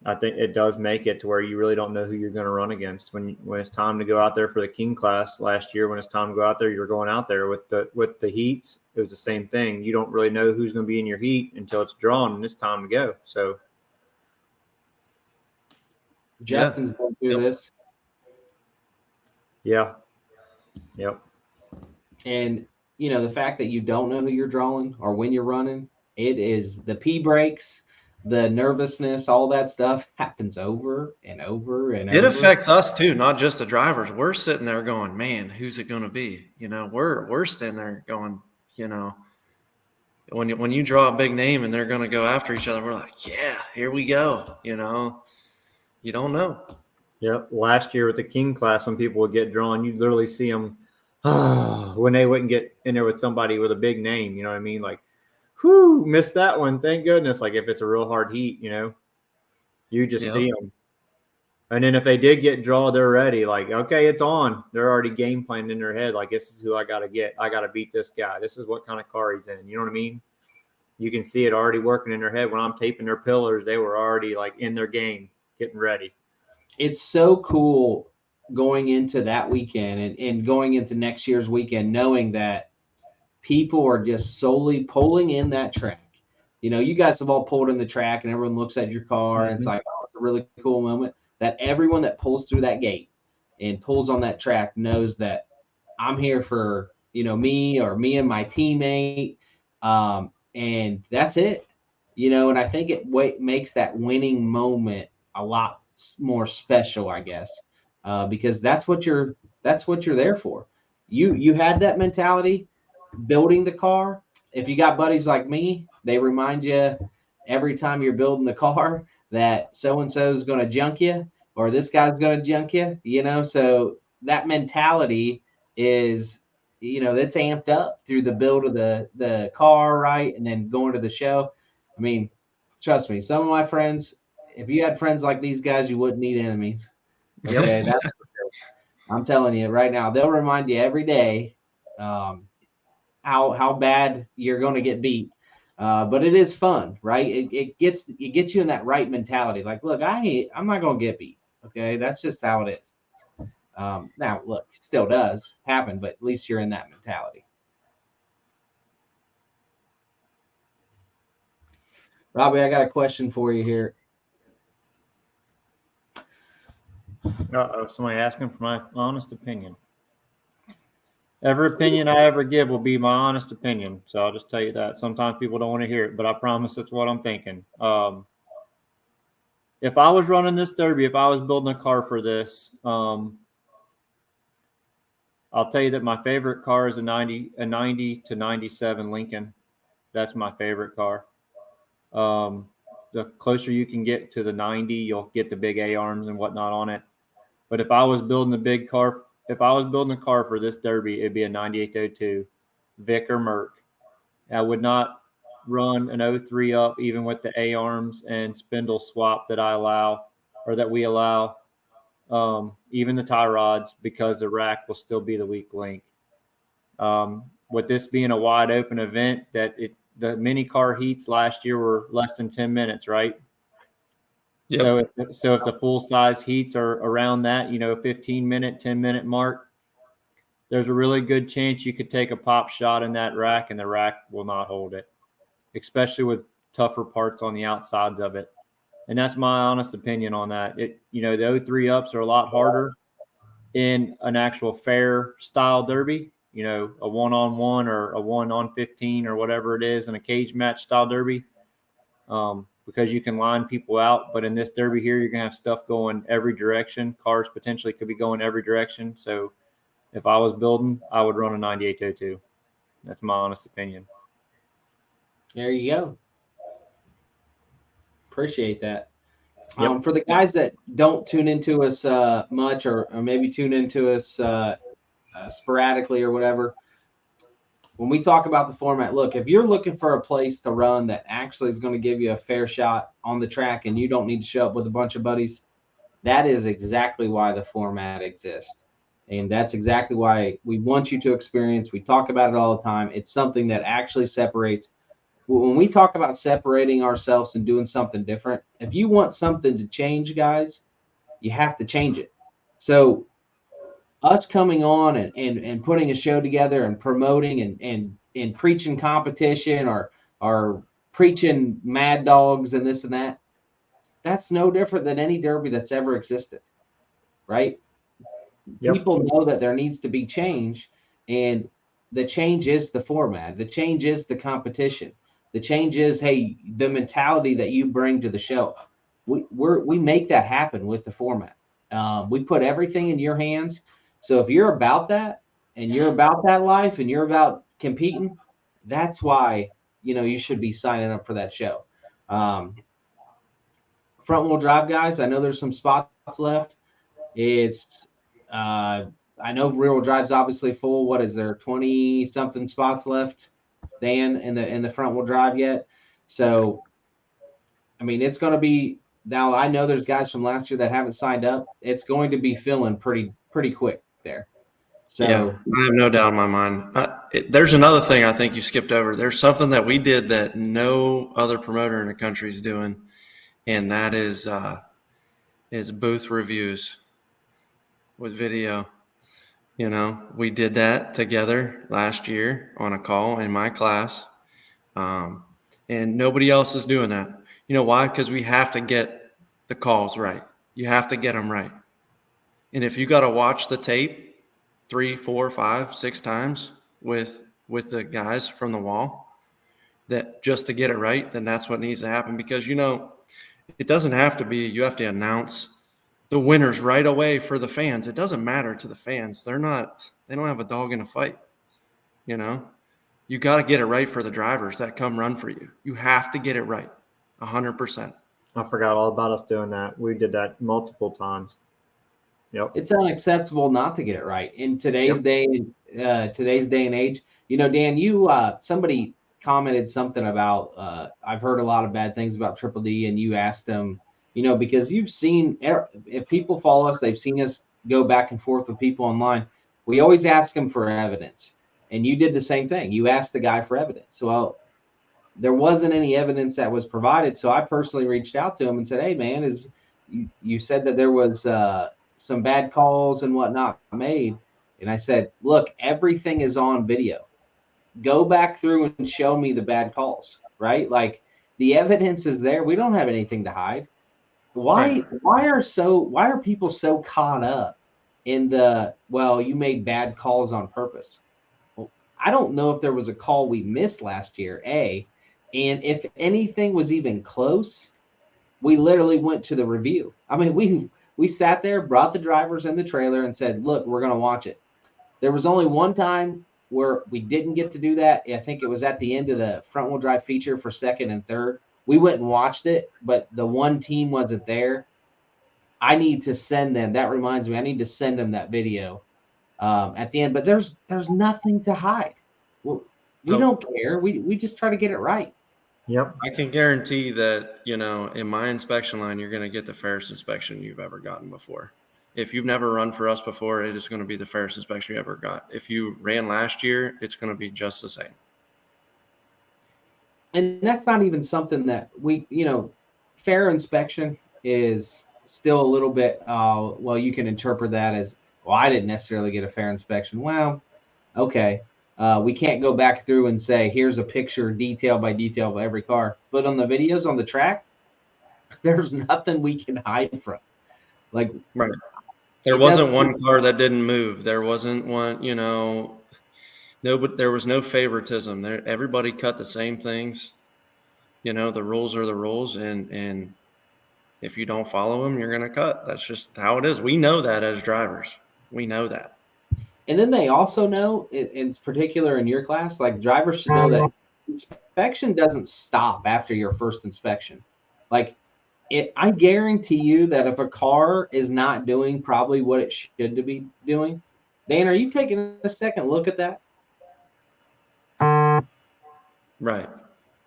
I think it does make it to where you really don't know who you're going to run against when it's time to go out there for the King class last year. When it's time to go out there, you're going out there with the heats. It was the same thing. You don't really know who's going to be in your heat until it's drawn and it's time to go. So Justin's going through this. Yeah. Yep. And, the fact that you don't know who you're drawing or when you're running, it is the P breaks, the nervousness, all that stuff happens over and over and over. It affects us too, not just the drivers. We're sitting there going, man, who's it going to be? We're sitting there going, when you draw a big name and they're going to go after each other, we're like, yeah, here we go. You don't know. Yep. Last year with the King class, when people would get drawn, you literally see them when they wouldn't get in there with somebody with a big name. You know what I mean? Like, whew, missed that one. Thank goodness. Like, if it's a real hard heat, you just see them. And then if they did get drawn, they're ready. Like, okay, it's on. They're already game planning in their head. Like, this is who I got to get. I got to beat this guy. This is what kind of car he's in. You know what I mean? You can see it already working in their head. When I'm taping their pillars, they were already like in their game, getting ready. It's so cool going into that weekend and going into next year's weekend, knowing that people are just solely pulling in that track. You guys have all pulled in the track and everyone looks at your car and it's like, oh, it's a really cool moment. That everyone that pulls through that gate and pulls on that track knows that I'm here for, me or me and my teammate. And that's it, and I think it makes that winning moment a lot more special, I guess, because that's what you're there for. You had that mentality building the car. If you got buddies like me, they remind you every time you're building the car that so-and-so is going to junk you or this guy's going to junk you, so that mentality is, that's amped up through the build of the car, right? And then going to the show. I mean, trust me, some of my friends, if you had friends like these guys, you wouldn't need enemies. Okay, I'm telling you right now, they'll remind you every day how bad you're going to get beat. But it is fun, right? It gets you in that right mentality. Like, look, I'm not going to get beat. Okay, that's just how it is. Now, look, it still does happen, but at least you're in that mentality. Robbie, I got a question for you here. Somebody asking for my honest opinion. Every opinion I ever give will be my honest opinion. So I'll just tell you that. Sometimes people don't want to hear it, but I promise it's what I'm thinking. If I was running this Derby, if I was building a car for this, I'll tell you that my favorite car is a 90 to 97 Lincoln. That's my favorite car. The closer you can get to the 90, you'll get the big A-arms and whatnot on it. But if I was building a car for this Derby, it'd be a 9802 Vic or Merc. I would not run an 03 up even with the A-arms and spindle swap that we allow, even the tie rods, because the rack will still be the weak link. With this being a wide open event, the mini car heats last year were less than 10 minutes, right? Yep. So if the full size heats are around that, 15-minute, 10-minute mark, there's a really good chance you could take a pop shot in that rack and the rack will not hold it, especially with tougher parts on the outsides of it. And that's my honest opinion on that. The 03 ups are a lot harder in an actual fair style Derby, a 1-on-1 or a 1-on-15 or whatever it is in a cage match style Derby. Because you can line people out. But in this Derby here, you're going to have stuff going every direction. Cars potentially could be going every direction. So if I was building, I would run a 9802. That's my honest opinion. There you go. Appreciate that. Yep. For the guys that don't tune into us much or maybe tune into us sporadically or whatever, when we talk about the format, look, if you're looking for a place to run that actually is going to give you a fair shot on the track and you don't need to show up with a bunch of buddies, That is exactly why the format exists. And that's exactly why we want you to experience. We talk about it all the time. It's something that actually separates. When we talk about separating ourselves and doing something different, if you want something to change, guys, you have to change it. So us coming on and putting a show together and promoting and preaching competition or preaching mad dogs and this and that, that's no different than any derby that's ever existed, right? Yep. People know that there needs to be change, and the change is the format. The change is the competition. The change is, hey, the mentality that you bring to the show. We make that happen with the format. We put everything in your hands. So if you're about that and you're about that life and you're about competing, that's why you should be signing up for that show. Front wheel drive guys, I know there's some spots left. It's I know rear wheel drive's obviously full. What is there, 20 something spots left, Dan, in the front wheel drive yet? So I mean, it's going to be now. I know there's guys from last year that haven't signed up. It's going to be filling pretty quick there. So yeah, I have no doubt in my mind. There's another thing I think you skipped over. There's something that we did that no other promoter in the country is doing, and that is booth reviews with video. We did that together last year on a call in my class, and nobody else is doing that. You know why? Because we have to get the calls right. You have to get them right. And if you got to watch the tape 3, 4, 5, 6 times with the guys from the wall, that just to get it right, then that's what needs to happen. Because it doesn't have to be. You have to announce the winners right away for the fans. It doesn't matter to the fans. They don't have a dog in a fight. You got to get it right for the drivers that come run for you. You have to get it right 100%. I forgot all about us doing that. We did that multiple times. Yep. It's unacceptable not to get it right in today's day and age. Dan, you somebody commented something about I've heard a lot of bad things about Triple D, and you asked them, because you've seen, if people follow us, they've seen us go back and forth with people online. We always ask them for evidence, and you did the same thing. You asked the guy for evidence. Well, there wasn't any evidence that was provided, so I personally reached out to him and said, hey man, you said that there was some bad calls and whatnot made, and I said, look, everything is on video. Go back through and show me the bad calls, right? Like, the evidence is there. We don't have anything to hide. Why are people so caught up in you made bad calls on purpose? Well, I don't know if there was a call we missed last year, and if anything was even close, we literally went to the review. I mean, we sat there, brought the drivers in the trailer and said, look, we're going to watch it. There was only one time where we didn't get to do that. I think it was at the end of the front wheel drive feature for second and third. We went and watched it, but the one team wasn't there. I need to send them. That reminds me, I need to send them that video at the end. But there's nothing to hide. We don't care. We just try to get it right. Yep. I can guarantee that, in my inspection line, you're going to get the fairest inspection you've ever gotten before. If you've never run for us before, it is going to be the fairest inspection you ever got. If you ran last year, it's going to be just the same. And that's not even something that fair inspection is still a little bit, you can interpret that as, well, I didn't necessarily get a fair inspection. Well, okay. We can't go back through and say, here's a picture detail by detail of every car. But on the videos on the track, there's nothing we can hide from. Like, right. There wasn't one car that didn't move. There wasn't one, but there was no favoritism there. Everybody cut the same things. The rules are the rules. And if you don't follow them, you're going to cut. That's just how it is. We know that as drivers. We know that. And then they also know, in particular in your class, like, drivers should know that inspection doesn't stop after your first inspection. Like, I guarantee you that if a car is not doing probably what it should to be doing, Dan, are you taking a second look at that? Right.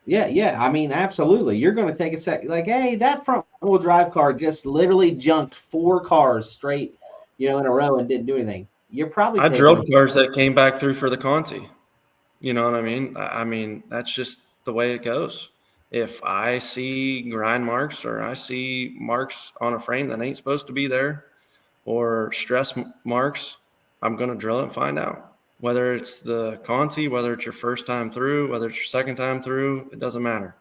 Yeah. I mean, absolutely. You're going to take a sec. Like, hey, that front wheel drive car just literally junked 4 cars straight, in a row and didn't do anything. You're probably I taking. drilled cars that came back through for the Conti. You know what I mean? I mean, that's just the way it goes. If I see grind marks or I see marks on a frame that ain't supposed to be there or stress marks, I'm going to drill it and find out. Whether it's the Conti, whether it's your first time through, whether it's your second time through, it doesn't matter.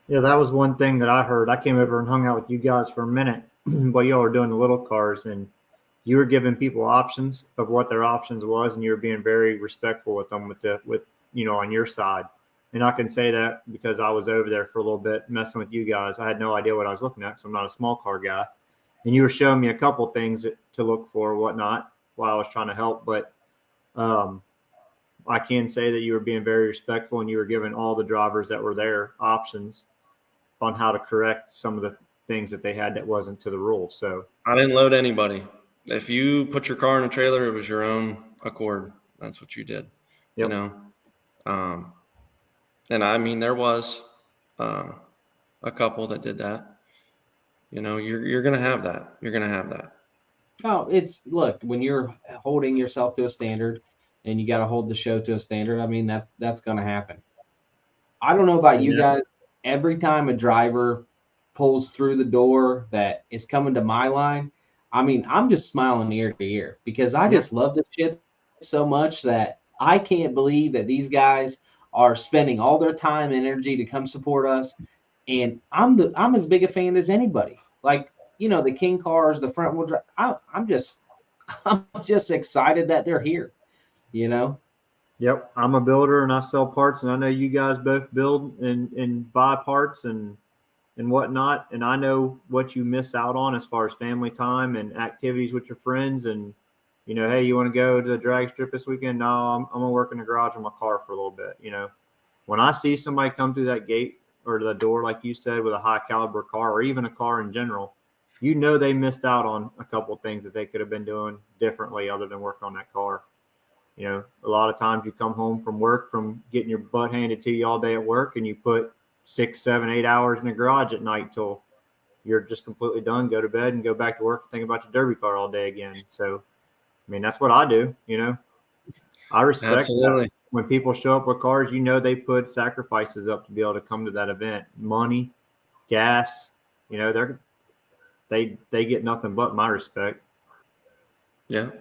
Yeah, that was one thing that I heard. I came over and hung out with you guys for a minute while y'all were doing the little cars, and you were giving people options of what their options was, and you were being very respectful with them with on your side. And I can say that because I was over there for a little bit messing with you guys. I had no idea what I was looking at because I'm not a small car guy. And you were showing me a couple things to look for, whatnot, while I was trying to help. But I can say that you were being very respectful, and you were giving all the drivers that were there options on how to correct some of the things that they had that wasn't to the rule. So I didn't load anybody. If you put your car in a trailer, it was your own accord. That's what you did. Yep. And I mean, there was a couple that did that. You're going to have that. You're going to have that. Oh, look, when you're holding yourself to a standard and you got to hold the show to a standard, I mean, that's going to happen. I don't know about you guys. Every time a driver pulls through the door that is coming to my line, I mean, I'm just smiling ear to ear because I just love this shit so much that I can't believe that these guys are spending all their time and energy to come support us. And I'm as big a fan as anybody. Like, the King cars, the front wheel drive. I'm just excited that they're here. Yep, I'm a builder and I sell parts, and I know you guys both build and buy parts and whatnot, and I know what you miss out on as far as family time and activities with your friends. And hey, you want to go to the drag strip this weekend? No, I'm gonna work in the garage on my car for a little bit. When I see somebody come through that gate or the door, like you said, with a high caliber car or even a car in general, they missed out on a couple of things that they could have been doing differently other than working on that car. A lot of times you come home from work, from getting your butt handed to you all day at work, and you put 6, 7, 8 hours in the garage at night till you're just completely done, go to bed and go back to work and think about your derby car all day again. So, I mean, that's what I do. I respect that. When people show up with cars, they put sacrifices up to be able to come to that event. Money, gas, they get nothing but my respect. Yeah.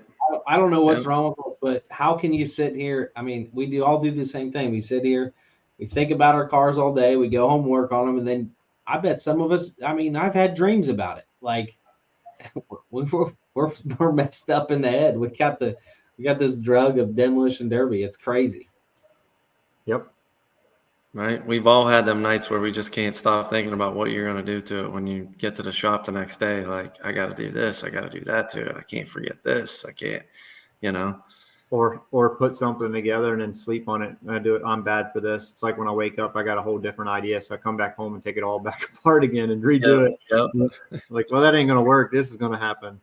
I don't know what's wrong with us, but how can you sit here? I mean, we all do the same thing. We sit here, we think about our cars all day, we go home, work on them, and then I bet some of us, I mean, I've had dreams about it. Like we're messed up in the head. We got this drug of demolition derby. It's crazy. Yep. Right. We've all had them nights where we just can't stop thinking about what you're going to do to it when you get to the shop the next day. Like, I got to do this. I got to do that to it. I can't forget this. I can't, Or put something together and then sleep on it. I do it. I'm bad for this. It's like when I wake up, I got a whole different idea. So I come back home and take it all back apart again and redo it. Yep. Like, well, that ain't going to work. This is going to happen.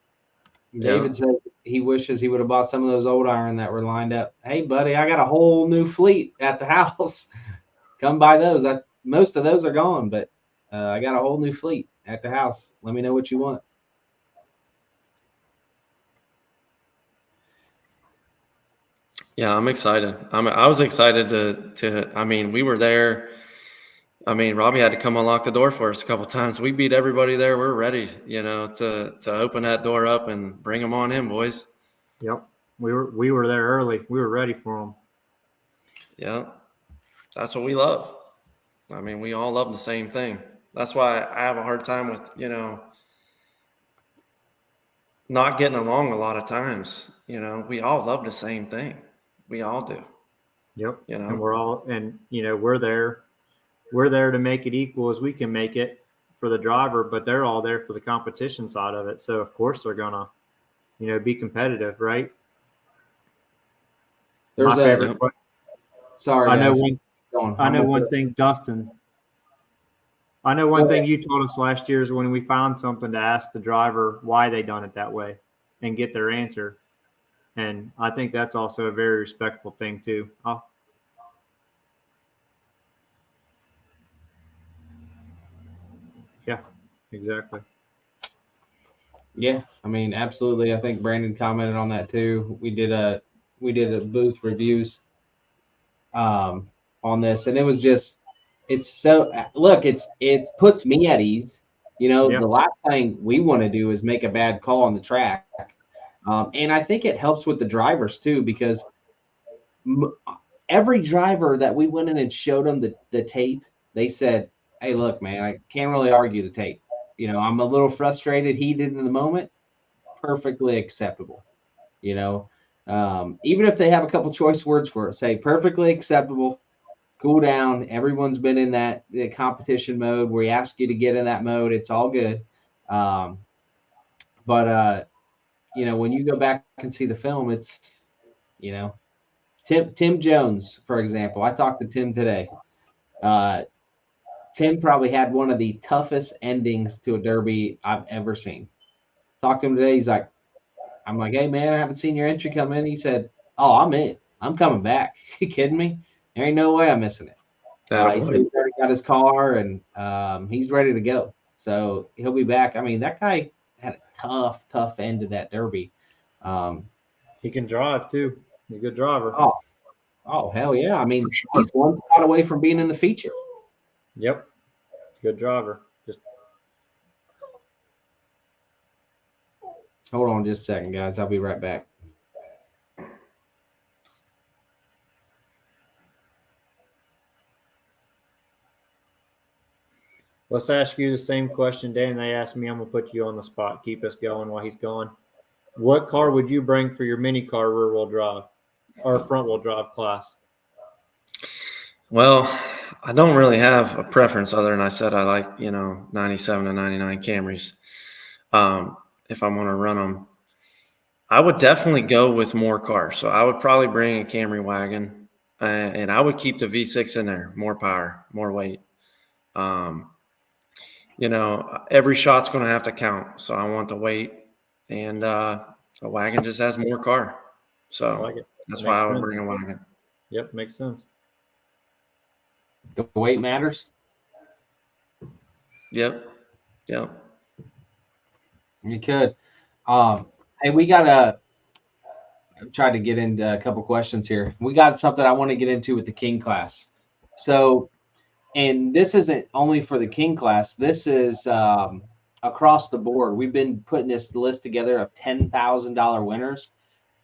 David said he wishes he would have bought some of those old iron that were lined up. Hey, buddy, I got a whole new fleet at the house. Come buy those. Most of those are gone, but I got a whole new fleet at the house. Let me know what you want. Yeah, I'm excited. I was excited to. I mean, we were there. I mean, Robbie had to come unlock the door for us a couple of times. We beat everybody there. We're ready, to open that door up and bring them on in, boys. Yep, we were there early. We were ready for them. Yeah, that's what we love. I mean, we all love the same thing. That's why I have a hard time with, not getting along a lot of times. We all love the same thing. We all do. Yep. And we're there. We're there to make it equal as we can make it for the driver, but they're all there for the competition side of it. So of course they're gonna, be competitive, right? There's My favorite. Sorry, I know guys. one thing, Dustin. I know one thing you told us last year is when we found something to ask the driver why they done it that way and get their answer. And I think that's also a very respectful thing too. Yeah, exactly. Yeah, I mean, absolutely. I think Brandon commented on that too. We did a booth reviews um, on this, and it was just it's so look, it puts me at ease. You know, Yeah, the last thing we want to do is make a bad call on the track, and I think it helps with the drivers too because m- every driver that we went in and showed them the tape, they said, "Hey, look, man, I can't really argue the tape. You know, I'm a little frustrated, heated in the moment. Perfectly acceptable." You know, even if they have a couple choice words for it, say perfectly acceptable, cool down. Everyone's been in that competition mode. We ask you to get in that mode. It's all good. Um, but you know, when you go back and see the film, it's you know, Tim Jones, for example. I talked to Tim today. Uh, Tim probably had one of the toughest endings to a derby I've ever seen. Talked to him today. He's like, I'm like, hey man, I haven't seen your entry come in. He said, oh, I'm in. I'm coming back. You kidding me? There ain't no way I'm missing it. That He said boy. he's already got his car and he's ready to go. So he'll be back. I mean, that guy had a tough end to that derby. Um, he can drive too. He's a good driver. oh, oh, hell yeah. I For mean, sure. he's one spot away from being in the feature. Yep, good driver. Just Hold on just a second, guys. I'll be right back. let's ask you the same question, Dan. They asked me. I'm gonna put you on the spot. Keep us going while he's going. What car would you bring for your mini car rear wheel drive or front wheel drive class? Well, I don't really have a preference other than I said I like, 97 to 99 Camrys. If I'm going to run them, I would definitely go with more cars. So I would probably bring a Camry wagon and I would keep the V6 in there, more power, more weight. Um, every shot's going to have to count. So I want the weight and a wagon just has more car. I So like it. that's why Makes I would sense. bring a wagon. Yep, makes sense. The weight matters. Yep. Yep. You could. Hey, we got to try to get into a couple questions here. We got something I want to get into with the King class. So, and this isn't only for the King class. This is across the board. We've been putting this list together of $10,000 winners,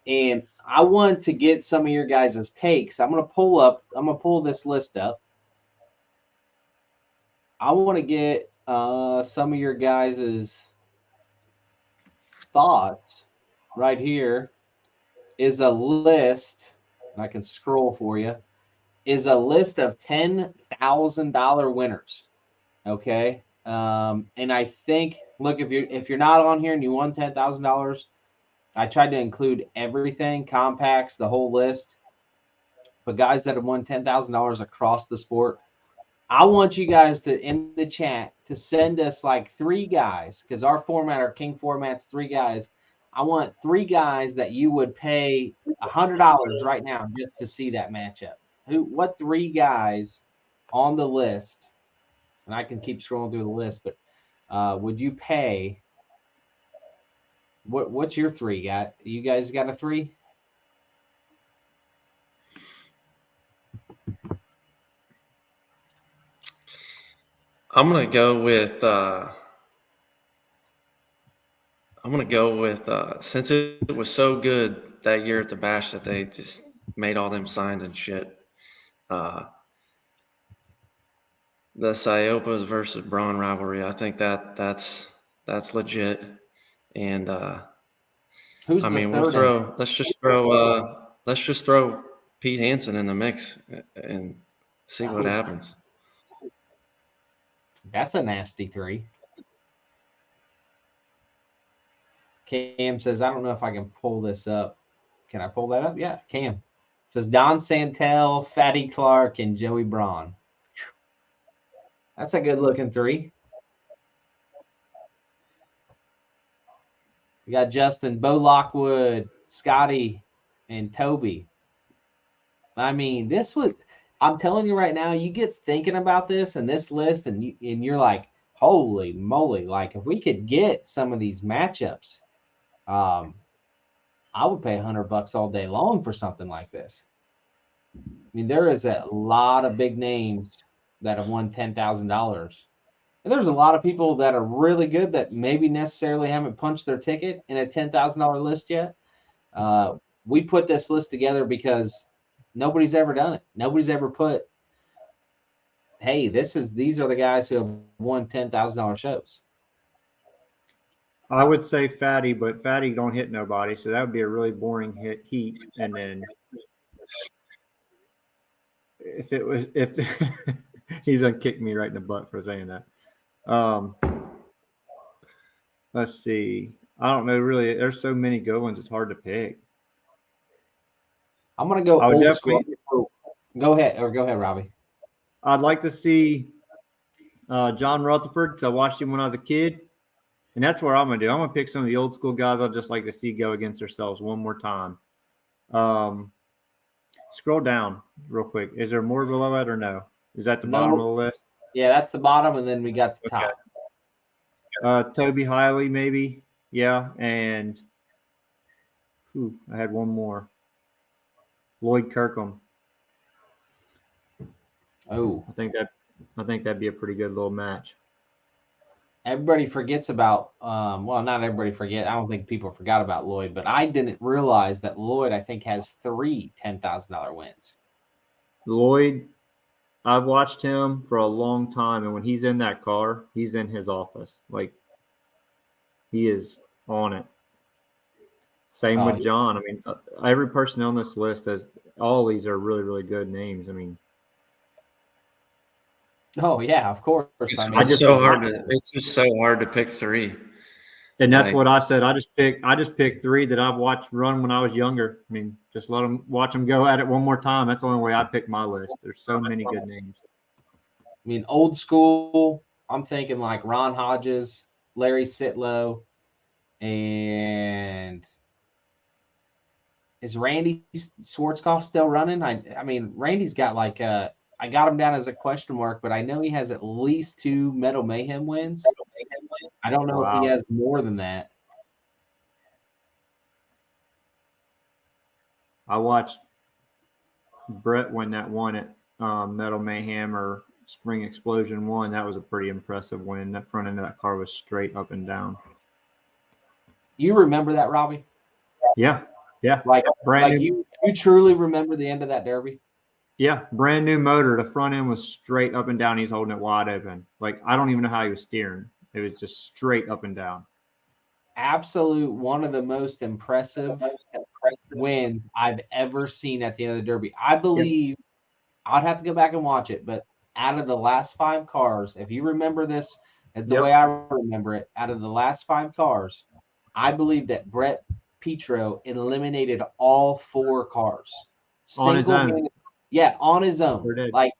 and I want to get some of your guys' takes. I'm gonna pull this list up. I want to get some of your guys' thoughts. Right here is a list. I can scroll for you. Is a list of $10,000 winners. Okay. And I think, look, if you're not on here and you won $10,000, I tried to include everything, compacts, the whole list. But guys that have won $10,000 across the sport, I want you guys to in the chat to send us like 3 guys because our King format's 3 guys. I want 3 guys that you would pay $100 right now just to see that matchup. What 3 guys on the list? And I can keep scrolling through the list, but would you pay? What's your 3 guy? You guys got a 3? I'm gonna go with since it was so good that year at the bash that they just made all them signs and shit. The Ciopas versus Braun rivalry. I think that's legit. And Who's I the mean, third in? let's just throw Pete Hansen in the mix and see what Oh, happens. that's a nasty 3. Cam says, I don't know if I can pull this up. Can I pull that up? Yeah, Cam. It says Don Santel, Fatty Clark, and Joey Braun. That's a good looking 3. We got Justin, Bo Lockwood, Scotty, and Toby. I mean, I'm telling you right now, you get thinking about this and this list, and you're like, holy moly! Like if we could get some of these matchups, I would pay $100 all day long for something like this. I mean, there is a lot of big names that have won $10,000. And there's a lot of people that are really good that maybe necessarily haven't punched their ticket in a $10,000 list yet. We put this list together because nobody's ever done it. Nobody's ever put, hey, these are the guys who have won $10,000 shows. I would say Fatty, but Fatty don't hit nobody, so that would be a really boring heat. And then if he's gonna kick me right in the butt for saying that. Let's see. I don't know really. There's so many good ones. It's hard to pick. I'm gonna go old school. Go ahead, Robbie. I'd like to see John Rutherford because I watched him when I was a kid, and that's what I'm gonna do. I'm gonna pick some of the old school guys I'd just like to see go against themselves one more time. Scroll down real quick. Is there more below it or no? Is that the bottom of the list? Yeah, that's the bottom, and then we got the top. Toby Hiley, maybe. Yeah, and I had one more. Lloyd Kirkham. Oh, I think that'd be a pretty good little match. Everybody forgets about well, not everybody forget. I don't think people forgot about Lloyd, but I didn't realize that Lloyd, I think, has 3 $10,000 wins. Lloyd, I've watched him for a long time, and when he's in that car, he's in his office. Like, he is on it. Same with John. I mean, every person on this list has all these are really, really good names. I mean, oh yeah, of course. It's just so hard to pick 3. And that's what I said. I just picked 3 that I've watched run when I was younger. I mean, just watch them go at it one more time. That's the only way I pick my list. There's so many good names. I mean, old school, I'm thinking like Ron Hodges, Larry Sitlow, and is Randy Schwarzkopf still running? I mean, Randy's got like I got him down as a question mark, but I know he has at least 2 Metal Mayhem wins. I don't know if he has more than that. I watched Brett win that one at Metal Mayhem or Spring Explosion 1. That was a pretty impressive win. That front end of that car was straight up and down. You remember that, Robbie? Yeah. Like you truly remember the end of that Derby? Yeah, brand new motor. The front end was straight up and down. He's holding it wide open. Like, I don't even know how he was steering. It was just straight up and down. Absolute one of the most impressive wins I've ever seen at the end of the Derby. I believe I'd have to go back and watch it, but out of the last 5 cars, if you remember this the way I remember it, out of the last 5 cars, I believe that Brett Petro eliminated all 4 cars. On his own. Yeah, on his own. Like,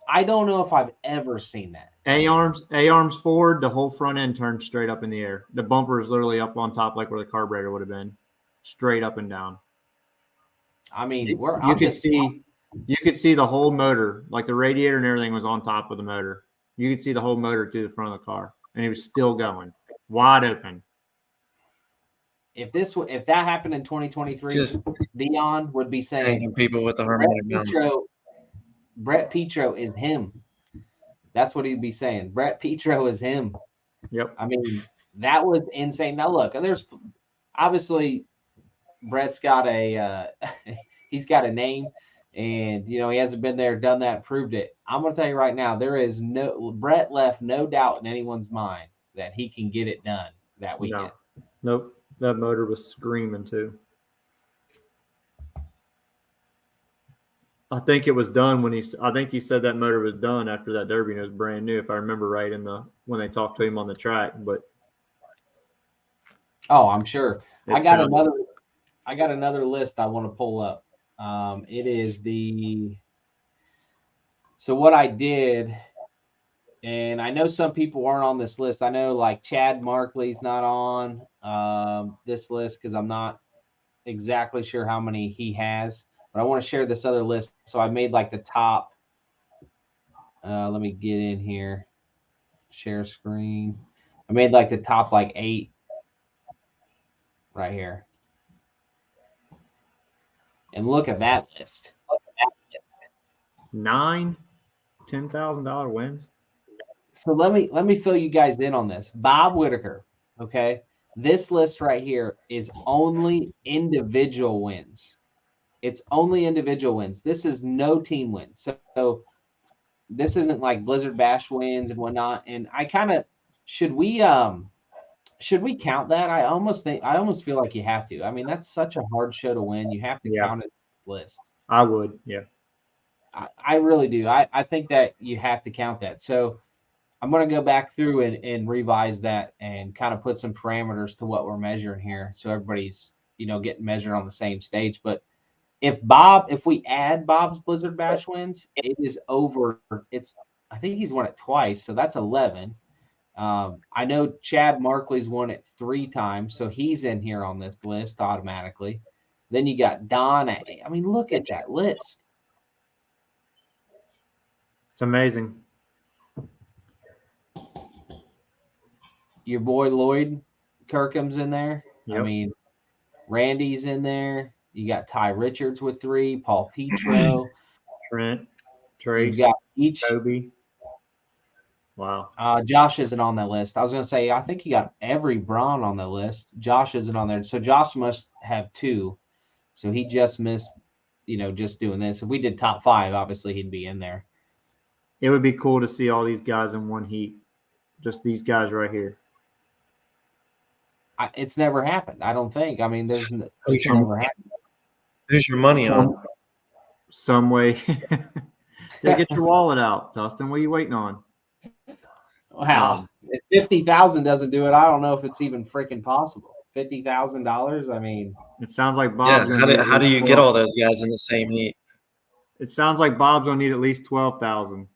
I don't know if I've ever seen that. A-arms forward, the whole front end turned straight up in the air. The bumper is literally up on top like where the carburetor would have been. Straight up and down. I mean, you could see the whole motor, like the radiator and everything was on top of the motor. You could see the whole motor through the front of the car, and it was still going, wide open. If that happened in 2023, Dion would be saying people with the Brett Petro is him. That's what he'd be saying. Brett Petro is him. Yep. I mean, that was insane. Now look, there's obviously Brett's got he's got a name, and he hasn't been there, done that, proved it. I'm gonna tell you right now, Brett left no doubt in anyone's mind that he can get it done that weekend. Nope. That motor was screaming too. I think it was done I think he said that motor was done after that Derby and it was brand new, if I remember right when they talked to him on the track. But I'm sure. I got another list I want to pull up. It is so what I did, and I know some people aren't on this list. I know like Chad Markley's not on this list because I'm not exactly sure how many he has, but I want to share this other list. So I made like the top. Let me get in here. share screen. I made like the top like 8 right here. And look at that list. 9 $10,000 wins. So let me fill you guys in on this. Bob Whitaker, okay? This list right here is only individual wins. It's only individual wins. This is no team wins. So this isn't like Blizzard Bash wins and whatnot. And I kind of should we count that? I almost feel like you have to. I mean, that's such a hard show to win. You have to count it in this list. I would, yeah. I really do. I think that you have to count that. So I'm going to go back through and revise that and kind of put some parameters to what we're measuring here. So everybody's, getting measured on the same stage. But if we add Bob's Blizzard Bash wins, it is over. I think he's won it twice. So that's 11. I know Chad Markley's won it 3 times. So he's in here on this list automatically. Then you got Don. I mean, look at that list. It's amazing. Your boy Lloyd Kirkham's in there. Yep. I mean, Randy's in there. You got Ty Richards with 3, Paul Petro, Trent, Trace, you got each. Toby. Wow. Josh isn't on that list. I was going to say, I think he got every Braun on the list. Josh isn't on there. So Josh must have 2. So he just missed, just doing this. If we did top 5, obviously he'd be in there. It would be cool to see all these guys in one heat. Just these guys right here. It's never happened. I don't think. I mean, it's never happened. Who's your money on? Some way. Yeah, get your wallet out, Dustin. What are you waiting on? Wow. If 50,000 doesn't do it, I don't know if it's even freaking possible. $50,000. I mean, it sounds like Bob's. Yeah. How do you get all those guys in the same heat? It sounds like Bob's gonna need at least 12,000.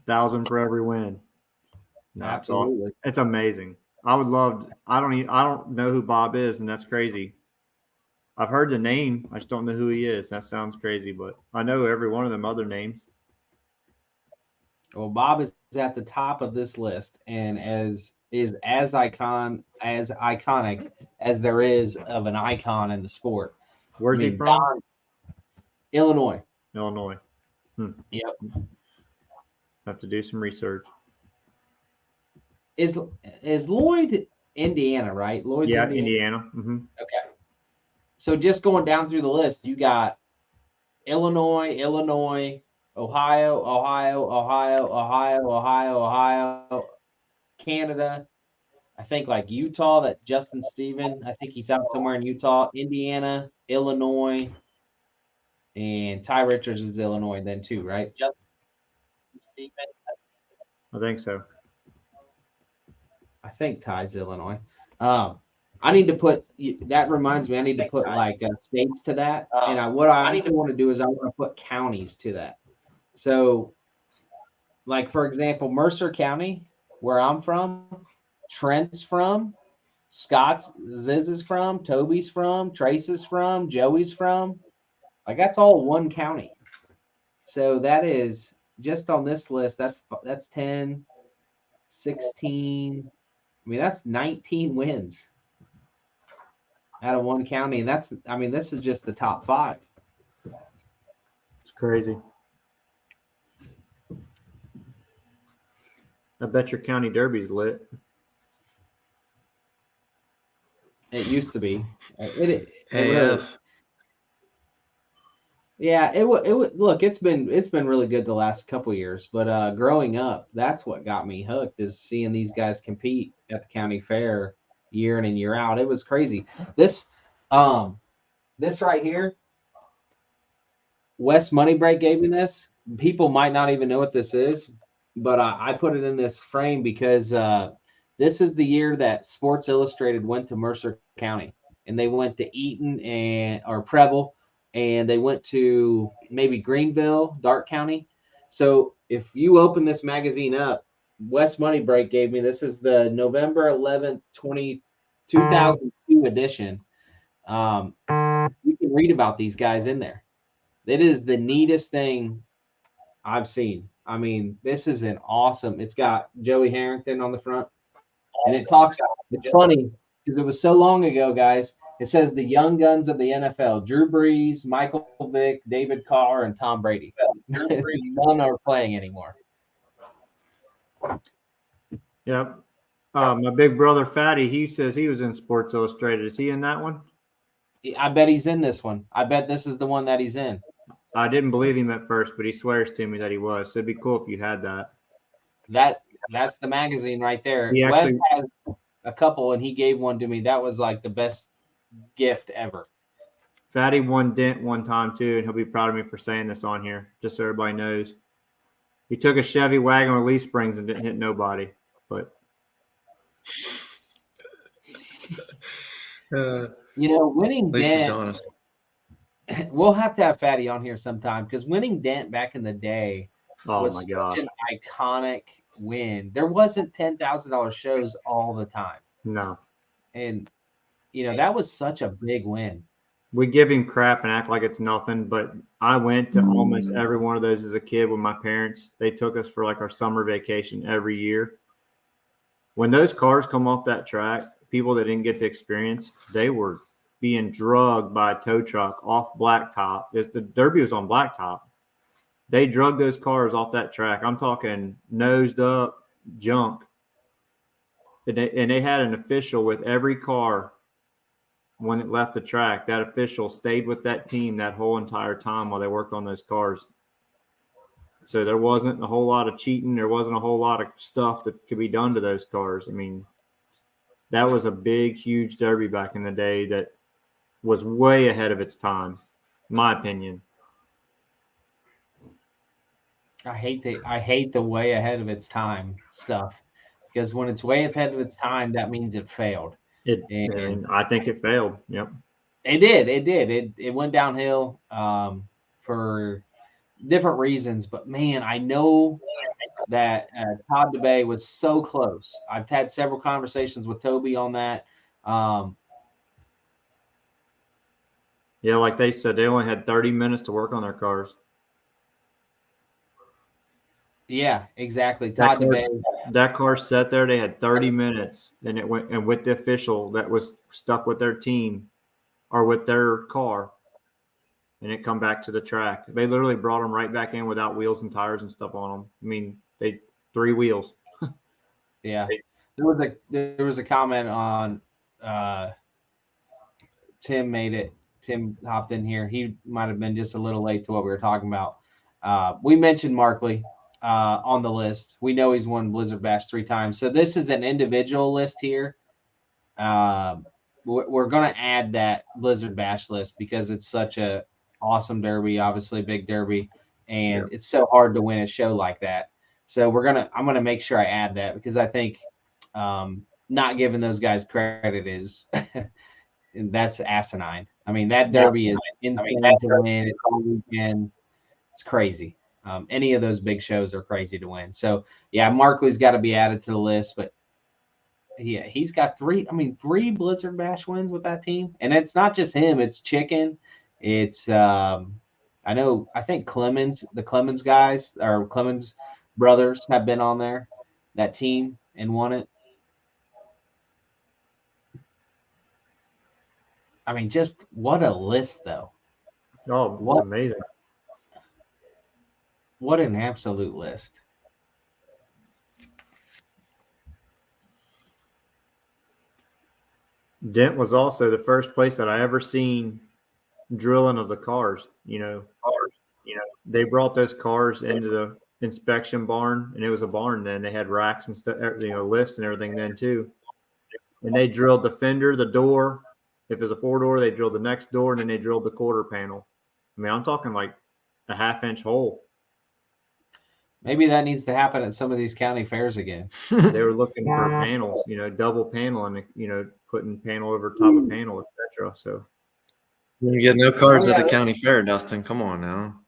1,000 for every win. No, absolutely. It's amazing. I would love. I don't know who Bob is, and that's crazy. I've heard the name. I just don't know who he is. That sounds crazy, but I know every one of them other names. Well, Bob is at the top of this list, and as iconic as there is of an icon in the sport. Where's he from? Illinois. Illinois. Yep. Have to do some research. Is Lloyd Indiana, right? Lloyd's Indiana. Mm-hmm. Okay. So just going down through the list, you got Illinois, Ohio, Canada. I think like Utah, that Justin Stephen, I think he's out somewhere in Utah, Indiana, Illinois, and Ty Richards is Illinois then too, right? Justin Stephen. I think so. I think Ty's Illinois. I need to put that. Reminds me, I need to put like states to that. And what I want to do is I want to put counties to that. So, like for example, Mercer County, where I'm from, Trent's from, Scott's, Ziz is from, Toby's from, Trace is from, Joey's from. Like that's all one county. So that is just on this list. That's 10, 16. I mean, that's 19 wins out of one county. And this is just the top 5. It's crazy. I bet your county derby's lit. It used to be. Yeah, it would look. It's been really good the last couple years, but growing up, that's what got me hooked is seeing these guys compete at the county fair year in and year out. It was crazy. This right here, Wes Moneybreak gave me this. People might not even know what this is, but I put it in this frame because this is the year that Sports Illustrated went to Mercer County, and they went to Eaton or Preble. And they went to maybe Greenville, Darke County. So if you open this magazine up, Wes Moneybreak gave me, this is the November 11th, 2002 edition. You can read about these guys in there. It is the neatest thing I've seen. I mean, this is an awesome. It's got Joey Harrington on the front, and it talks. It's funny because it was so long ago, guys. It says the young guns of the NFL: Drew Brees, Michael Vick, David Carr, and Tom Brady. None are playing anymore. Yep. My big brother Fatty, he says he was in Sports Illustrated. Is he in that one? I bet he's in this one. I bet this is the one that he's in. I didn't believe him at first, but he swears to me that he was. So it'd be cool if you had that. That's the magazine right there. He Wes actually- has a couple, and he gave one to me. That was like the best gift ever. Fatty won Dent one time too, and he'll be proud of me for saying this on here, just so everybody knows. He took a Chevy wagon with leaf springs and didn't hit nobody. But Winning at least he's Dent. honest. We'll have to have Fatty on here sometime because winning Dent back in the day oh was my such gosh, an iconic win. There wasn't $10,000 shows all the time, no. and that was such a big win. We give him crap and act like it's nothing, but I went to almost every one of those as a kid with my parents. They took us for like our summer vacation every year. When those cars come off that track, people that didn't get to experience, they were being drugged by a tow truck off blacktop. The Derby was on blacktop. They drugged those cars off that track. I'm talking nosed up junk. And they had an official with every car when it left the track. That official stayed with that team that whole entire time while they worked on those cars. So there wasn't a whole lot of cheating. There wasn't a whole lot of stuff that could be done to those cars. I mean, that was a big, huge Derby back in the day that was way ahead of its time, in my opinion. I hate the way ahead of its time stuff, because when it's way ahead of its time, that means it failed. And I think it failed. Yep. It did. It went downhill for different reasons, but man, I know that Todd DeBay was so close. I've had several conversations with Toby on that. Yeah, like they said, they only had 30 minutes to work on their cars. Yeah, exactly. Todd DeBay. That car sat there. They had 30 minutes, and it went. And with the official that was stuck with their team or with their car, and it come back to the track. They literally brought them right back in without wheels and tires and stuff on them. I mean, they 3 wheels. Yeah, there was a comment on Tim made it. Tim hopped in here. He might have been just a little late to what we were talking about. We mentioned Markley on the list. We know he's won Blizzard Bash 3 times. So this is an individual list here. We're going to add that Blizzard Bash list because it's such a awesome derby, obviously big derby, and it's so hard to win a show like that. So I'm gonna make sure I add that because I think not giving those guys credit is that's asinine. I mean, that derby is insane to win. It's all weekend. It's crazy. Any of those big shows are crazy to win. So yeah, Markley's got to be added to the list, but yeah, he's got 3 Blizzard Bash wins with that team, and it's not just him. It's Chicken. It's I think the Clemens guys or Clemens brothers have been on that team and won it. I mean, just what a list though. Oh, it's amazing. What an absolute list. Dent was also the first place that I ever seen drilling of the cars. They brought those cars into the inspection barn, and it was a barn then. They had racks and stuff, lifts and everything then too. And they drilled the fender, the door. If it's a 4-door, they drilled the next door, and then they drilled the quarter panel. I mean, I'm talking like a 1/2-inch hole. Maybe that needs to happen at some of these county fairs again. They were looking for panels, double panel, and putting panel over top of panel, etc. So You get no cars at the county fair, Dustin. Come on now.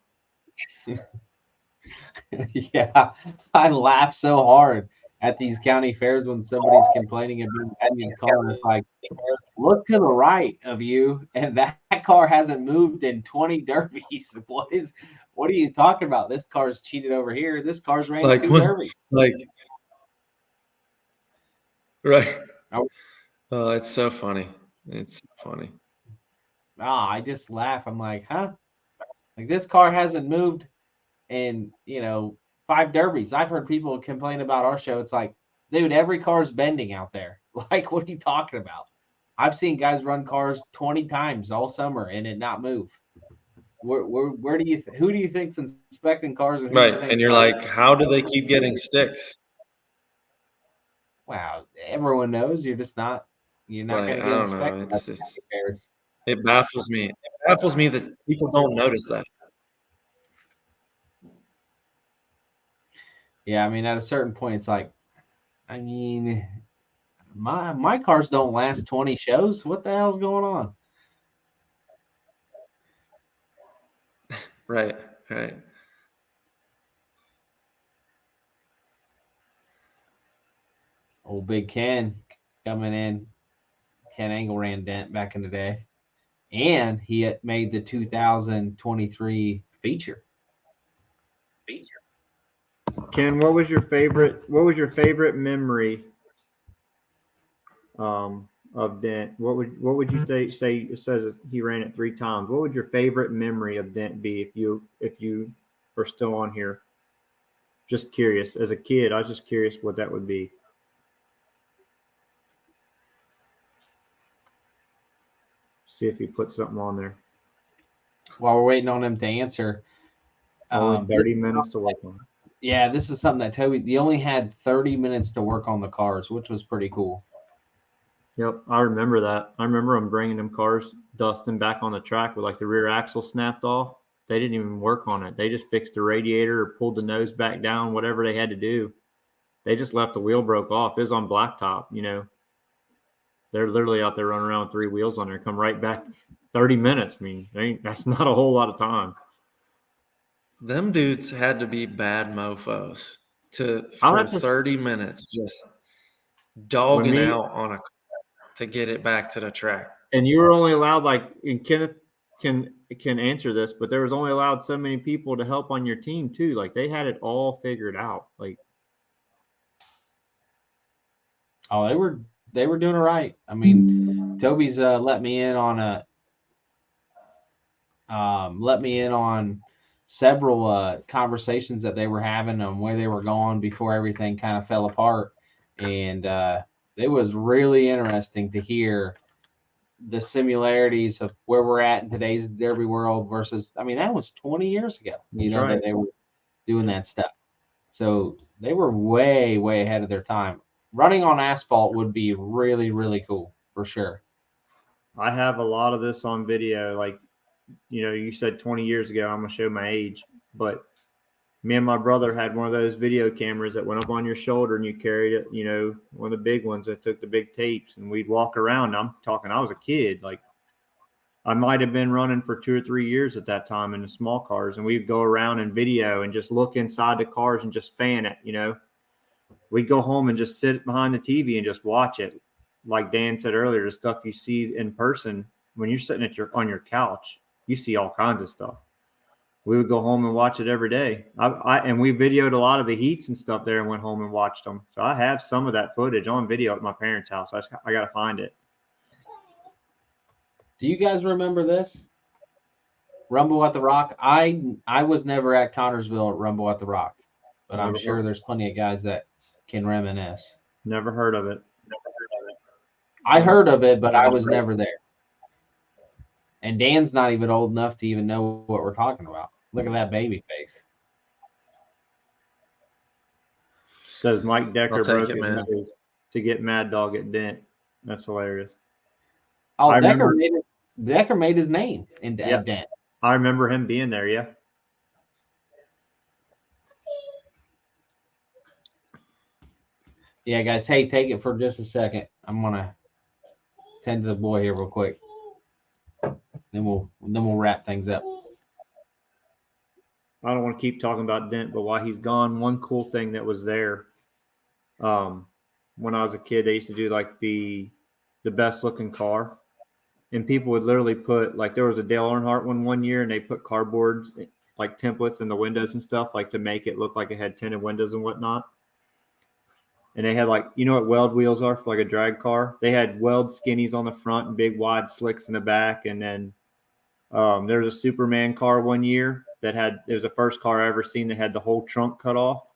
Yeah, I laughed so hard at these county fairs when somebody's complaining about Bunyan's car, and it's like, look to the right of you, and that car hasn't moved in 20 derbies. What are you talking about? This car's cheated over here. This car's ran like 2 when, derbies. like, right. Oh. Oh, it's so funny. It's so funny. I just laugh. I'm like, huh? Like, this car hasn't moved in, 5 derbies. I've heard people complain about our show. It's like, dude, every car's bending out there. Like, what are you talking about? I've seen guys run cars 20 times all summer and it not move. Where do you who do you think's inspecting cars? And who do you Right. think's And you're not? like, how do they keep getting sticks? Wow, everyone knows you're just not. You're not going Like, to I get don't know. inspected. It's just, it baffles me. It baffles me that people don't notice that. Yeah, I mean, at a certain point, it's like, I mean, my cars don't last 20 shows. What the hell's going on? Right. Right. Old Big Ken coming in. Ken Angle ran Dent back in the day, and he had made the 2023 feature. Ken, what was your favorite memory of Dent? What would you say it says he ran it 3 times? What would your favorite memory of Dent be if you are still on here? Just curious. As a kid, I was just curious what that would be. See if he put something on there. While we're waiting on him to answer, Only 30 minutes to work on. Yeah, this is something that Toby. You only had 30 minutes to work on the cars, which was pretty cool. Yep, I remember that. I remember them bringing them cars, dusting back on the track with like the rear axle snapped off. They didn't even work on it. They just fixed the radiator or pulled the nose back down, whatever they had to do. They just left the wheel broke off. It was on blacktop, They're literally out there running around with 3 wheels on there, come right back 30 minutes. I mean, that's not a whole lot of time. Them dudes had to be bad mofos for 30 minutes just dogging out on a car to get it back to the track. And you were only allowed, and Kenneth can answer this, but there was only allowed so many people to help on your team too. Like, they had it all figured out. Like, oh, they were doing it right. I mean, Toby's let me in on several conversations that they were having on where they were going before everything kind of fell apart, and it was really interesting to hear the similarities of where we're at in today's derby world versus, I mean, that was 20 years ago, that they were doing that stuff. So they were way, way ahead of their time. Running on asphalt would be really, really cool for sure. I have a lot of this on video. Like, you said 20 years ago, I'm going to show my age, but me and my brother had one of those video cameras that went up on your shoulder and you carried it, one of the big ones that took the big tapes, and we'd walk around. I'm talking, I was a kid. Like, I might have been running for 2 or 3 years at that time in the small cars, and we'd go around and video and just look inside the cars and just fan it, We'd go home and just sit behind the TV and just watch it. Like Dan said earlier, the stuff you see in person when you're sitting on your couch, you see all kinds of stuff. We would go home and watch it every day. And we videoed a lot of the heats and stuff there and went home and watched them. So I have some of that footage on video at my parents' house. I got to find it. Do you guys remember this? Rumble at the Rock? I was never at Connorsville at Rumble at the Rock, but I'm sure there's plenty of guys that can reminisce. Never heard of it. I heard of it, but I was never there. And Dan's not even old enough to even know what we're talking about. Look at that baby face. Says Mike Decker broke his nose to get Mad Dog at Dent. That's hilarious. Oh, Decker made his name at Dent. I remember him being there, yeah. Yeah, guys. Hey, take it for just a second. I'm gonna tend to the boy here real quick. Then we'll wrap things up. I don't want to keep talking about Dent, but while he's gone, one cool thing that was there When I was a kid, they used to do like the best looking car, and people would literally put like there was a Dale Earnhardt one year, and they put cardboards like templates in the windows and stuff like to make it look like it had tinted windows and whatnot. And they had like, you know what weld wheels are for like a drag car? They had weld skinnies on the front and big wide slicks in the back. And then there was a Superman car one year that it was the first car I ever seen that had the whole trunk cut off.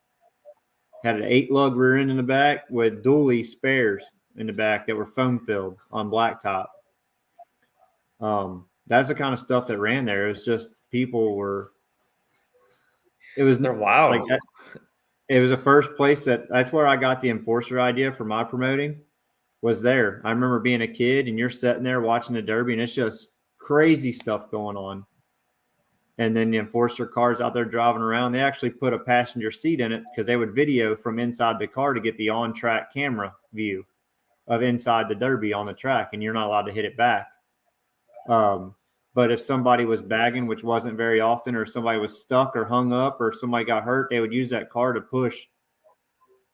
Had an 8-lug rear end in the back with dually spares in the back that were foam filled on blacktop. That's the kind of stuff that ran there. It was just They're wild. Like it was the first place that's where I got the Enforcer idea for my promoting was there. I remember being a kid and you're sitting there watching the Derby and it's just crazy stuff going on. And then the Enforcer cars out there driving around, they actually put a passenger seat in it because they would video from inside the car to get the on-track camera view of inside the Derby on the track, and you're not allowed to hit it back. But if somebody was bagging, which wasn't very often, or somebody was stuck or hung up or somebody got hurt, they would use that car to push,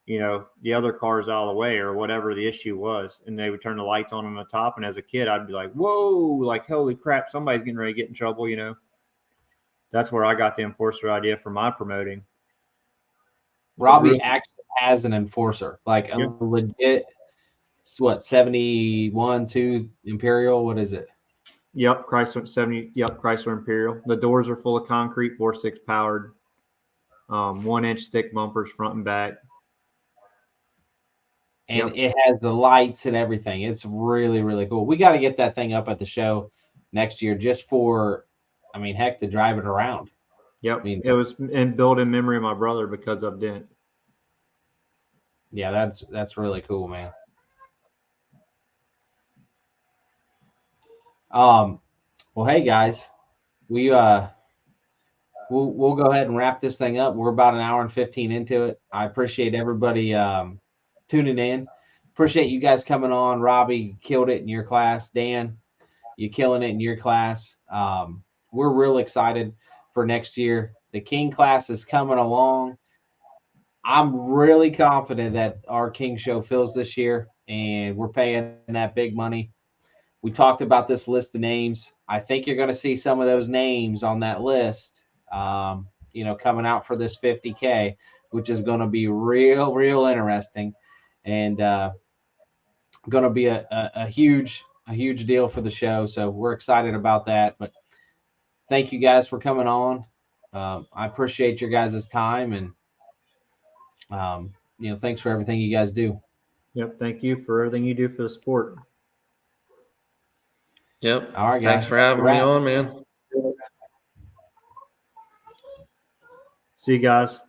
the other cars out of the way or whatever the issue was. And they would turn the lights on the top. And as a kid, I'd be like, whoa, like, holy crap, somebody's getting ready to get in trouble, That's where I got the Enforcer idea for my promoting. Robbie actually has an Enforcer, like a legit, 71 2 Imperial? What is it? Yep, Chrysler Imperial. The doors are full of concrete, 4.6 powered, 1-inch thick bumpers front and back. And it has the lights and everything. It's really, really cool. We got to get that thing up at the show next year just for, heck, to drive it around. Yep. It was built in memory of my brother because of Dent. Yeah, that's really cool, man. Well, hey guys, we'll go ahead and wrap this thing up. We're about an hour and 15 into it. I appreciate everybody tuning in. Appreciate you guys coming on. Robbie, you killed it in your class. Dan, you killing it in your class. We're real excited for next year. The King class is coming along. I'm really confident that our King show fills this year, and we're paying that big money. We talked about this list of names. I think you're going to see some of those names on that list, coming out for this 50K, which is going to be real, real interesting, and going to be a huge deal for the show. So we're excited about that. But thank you guys for coming on. I appreciate your guys' time, and thanks for everything you guys do. Yep. Thank you for everything you do for the sport. Yep. All right, guys. Thanks for having me on, man. See you guys.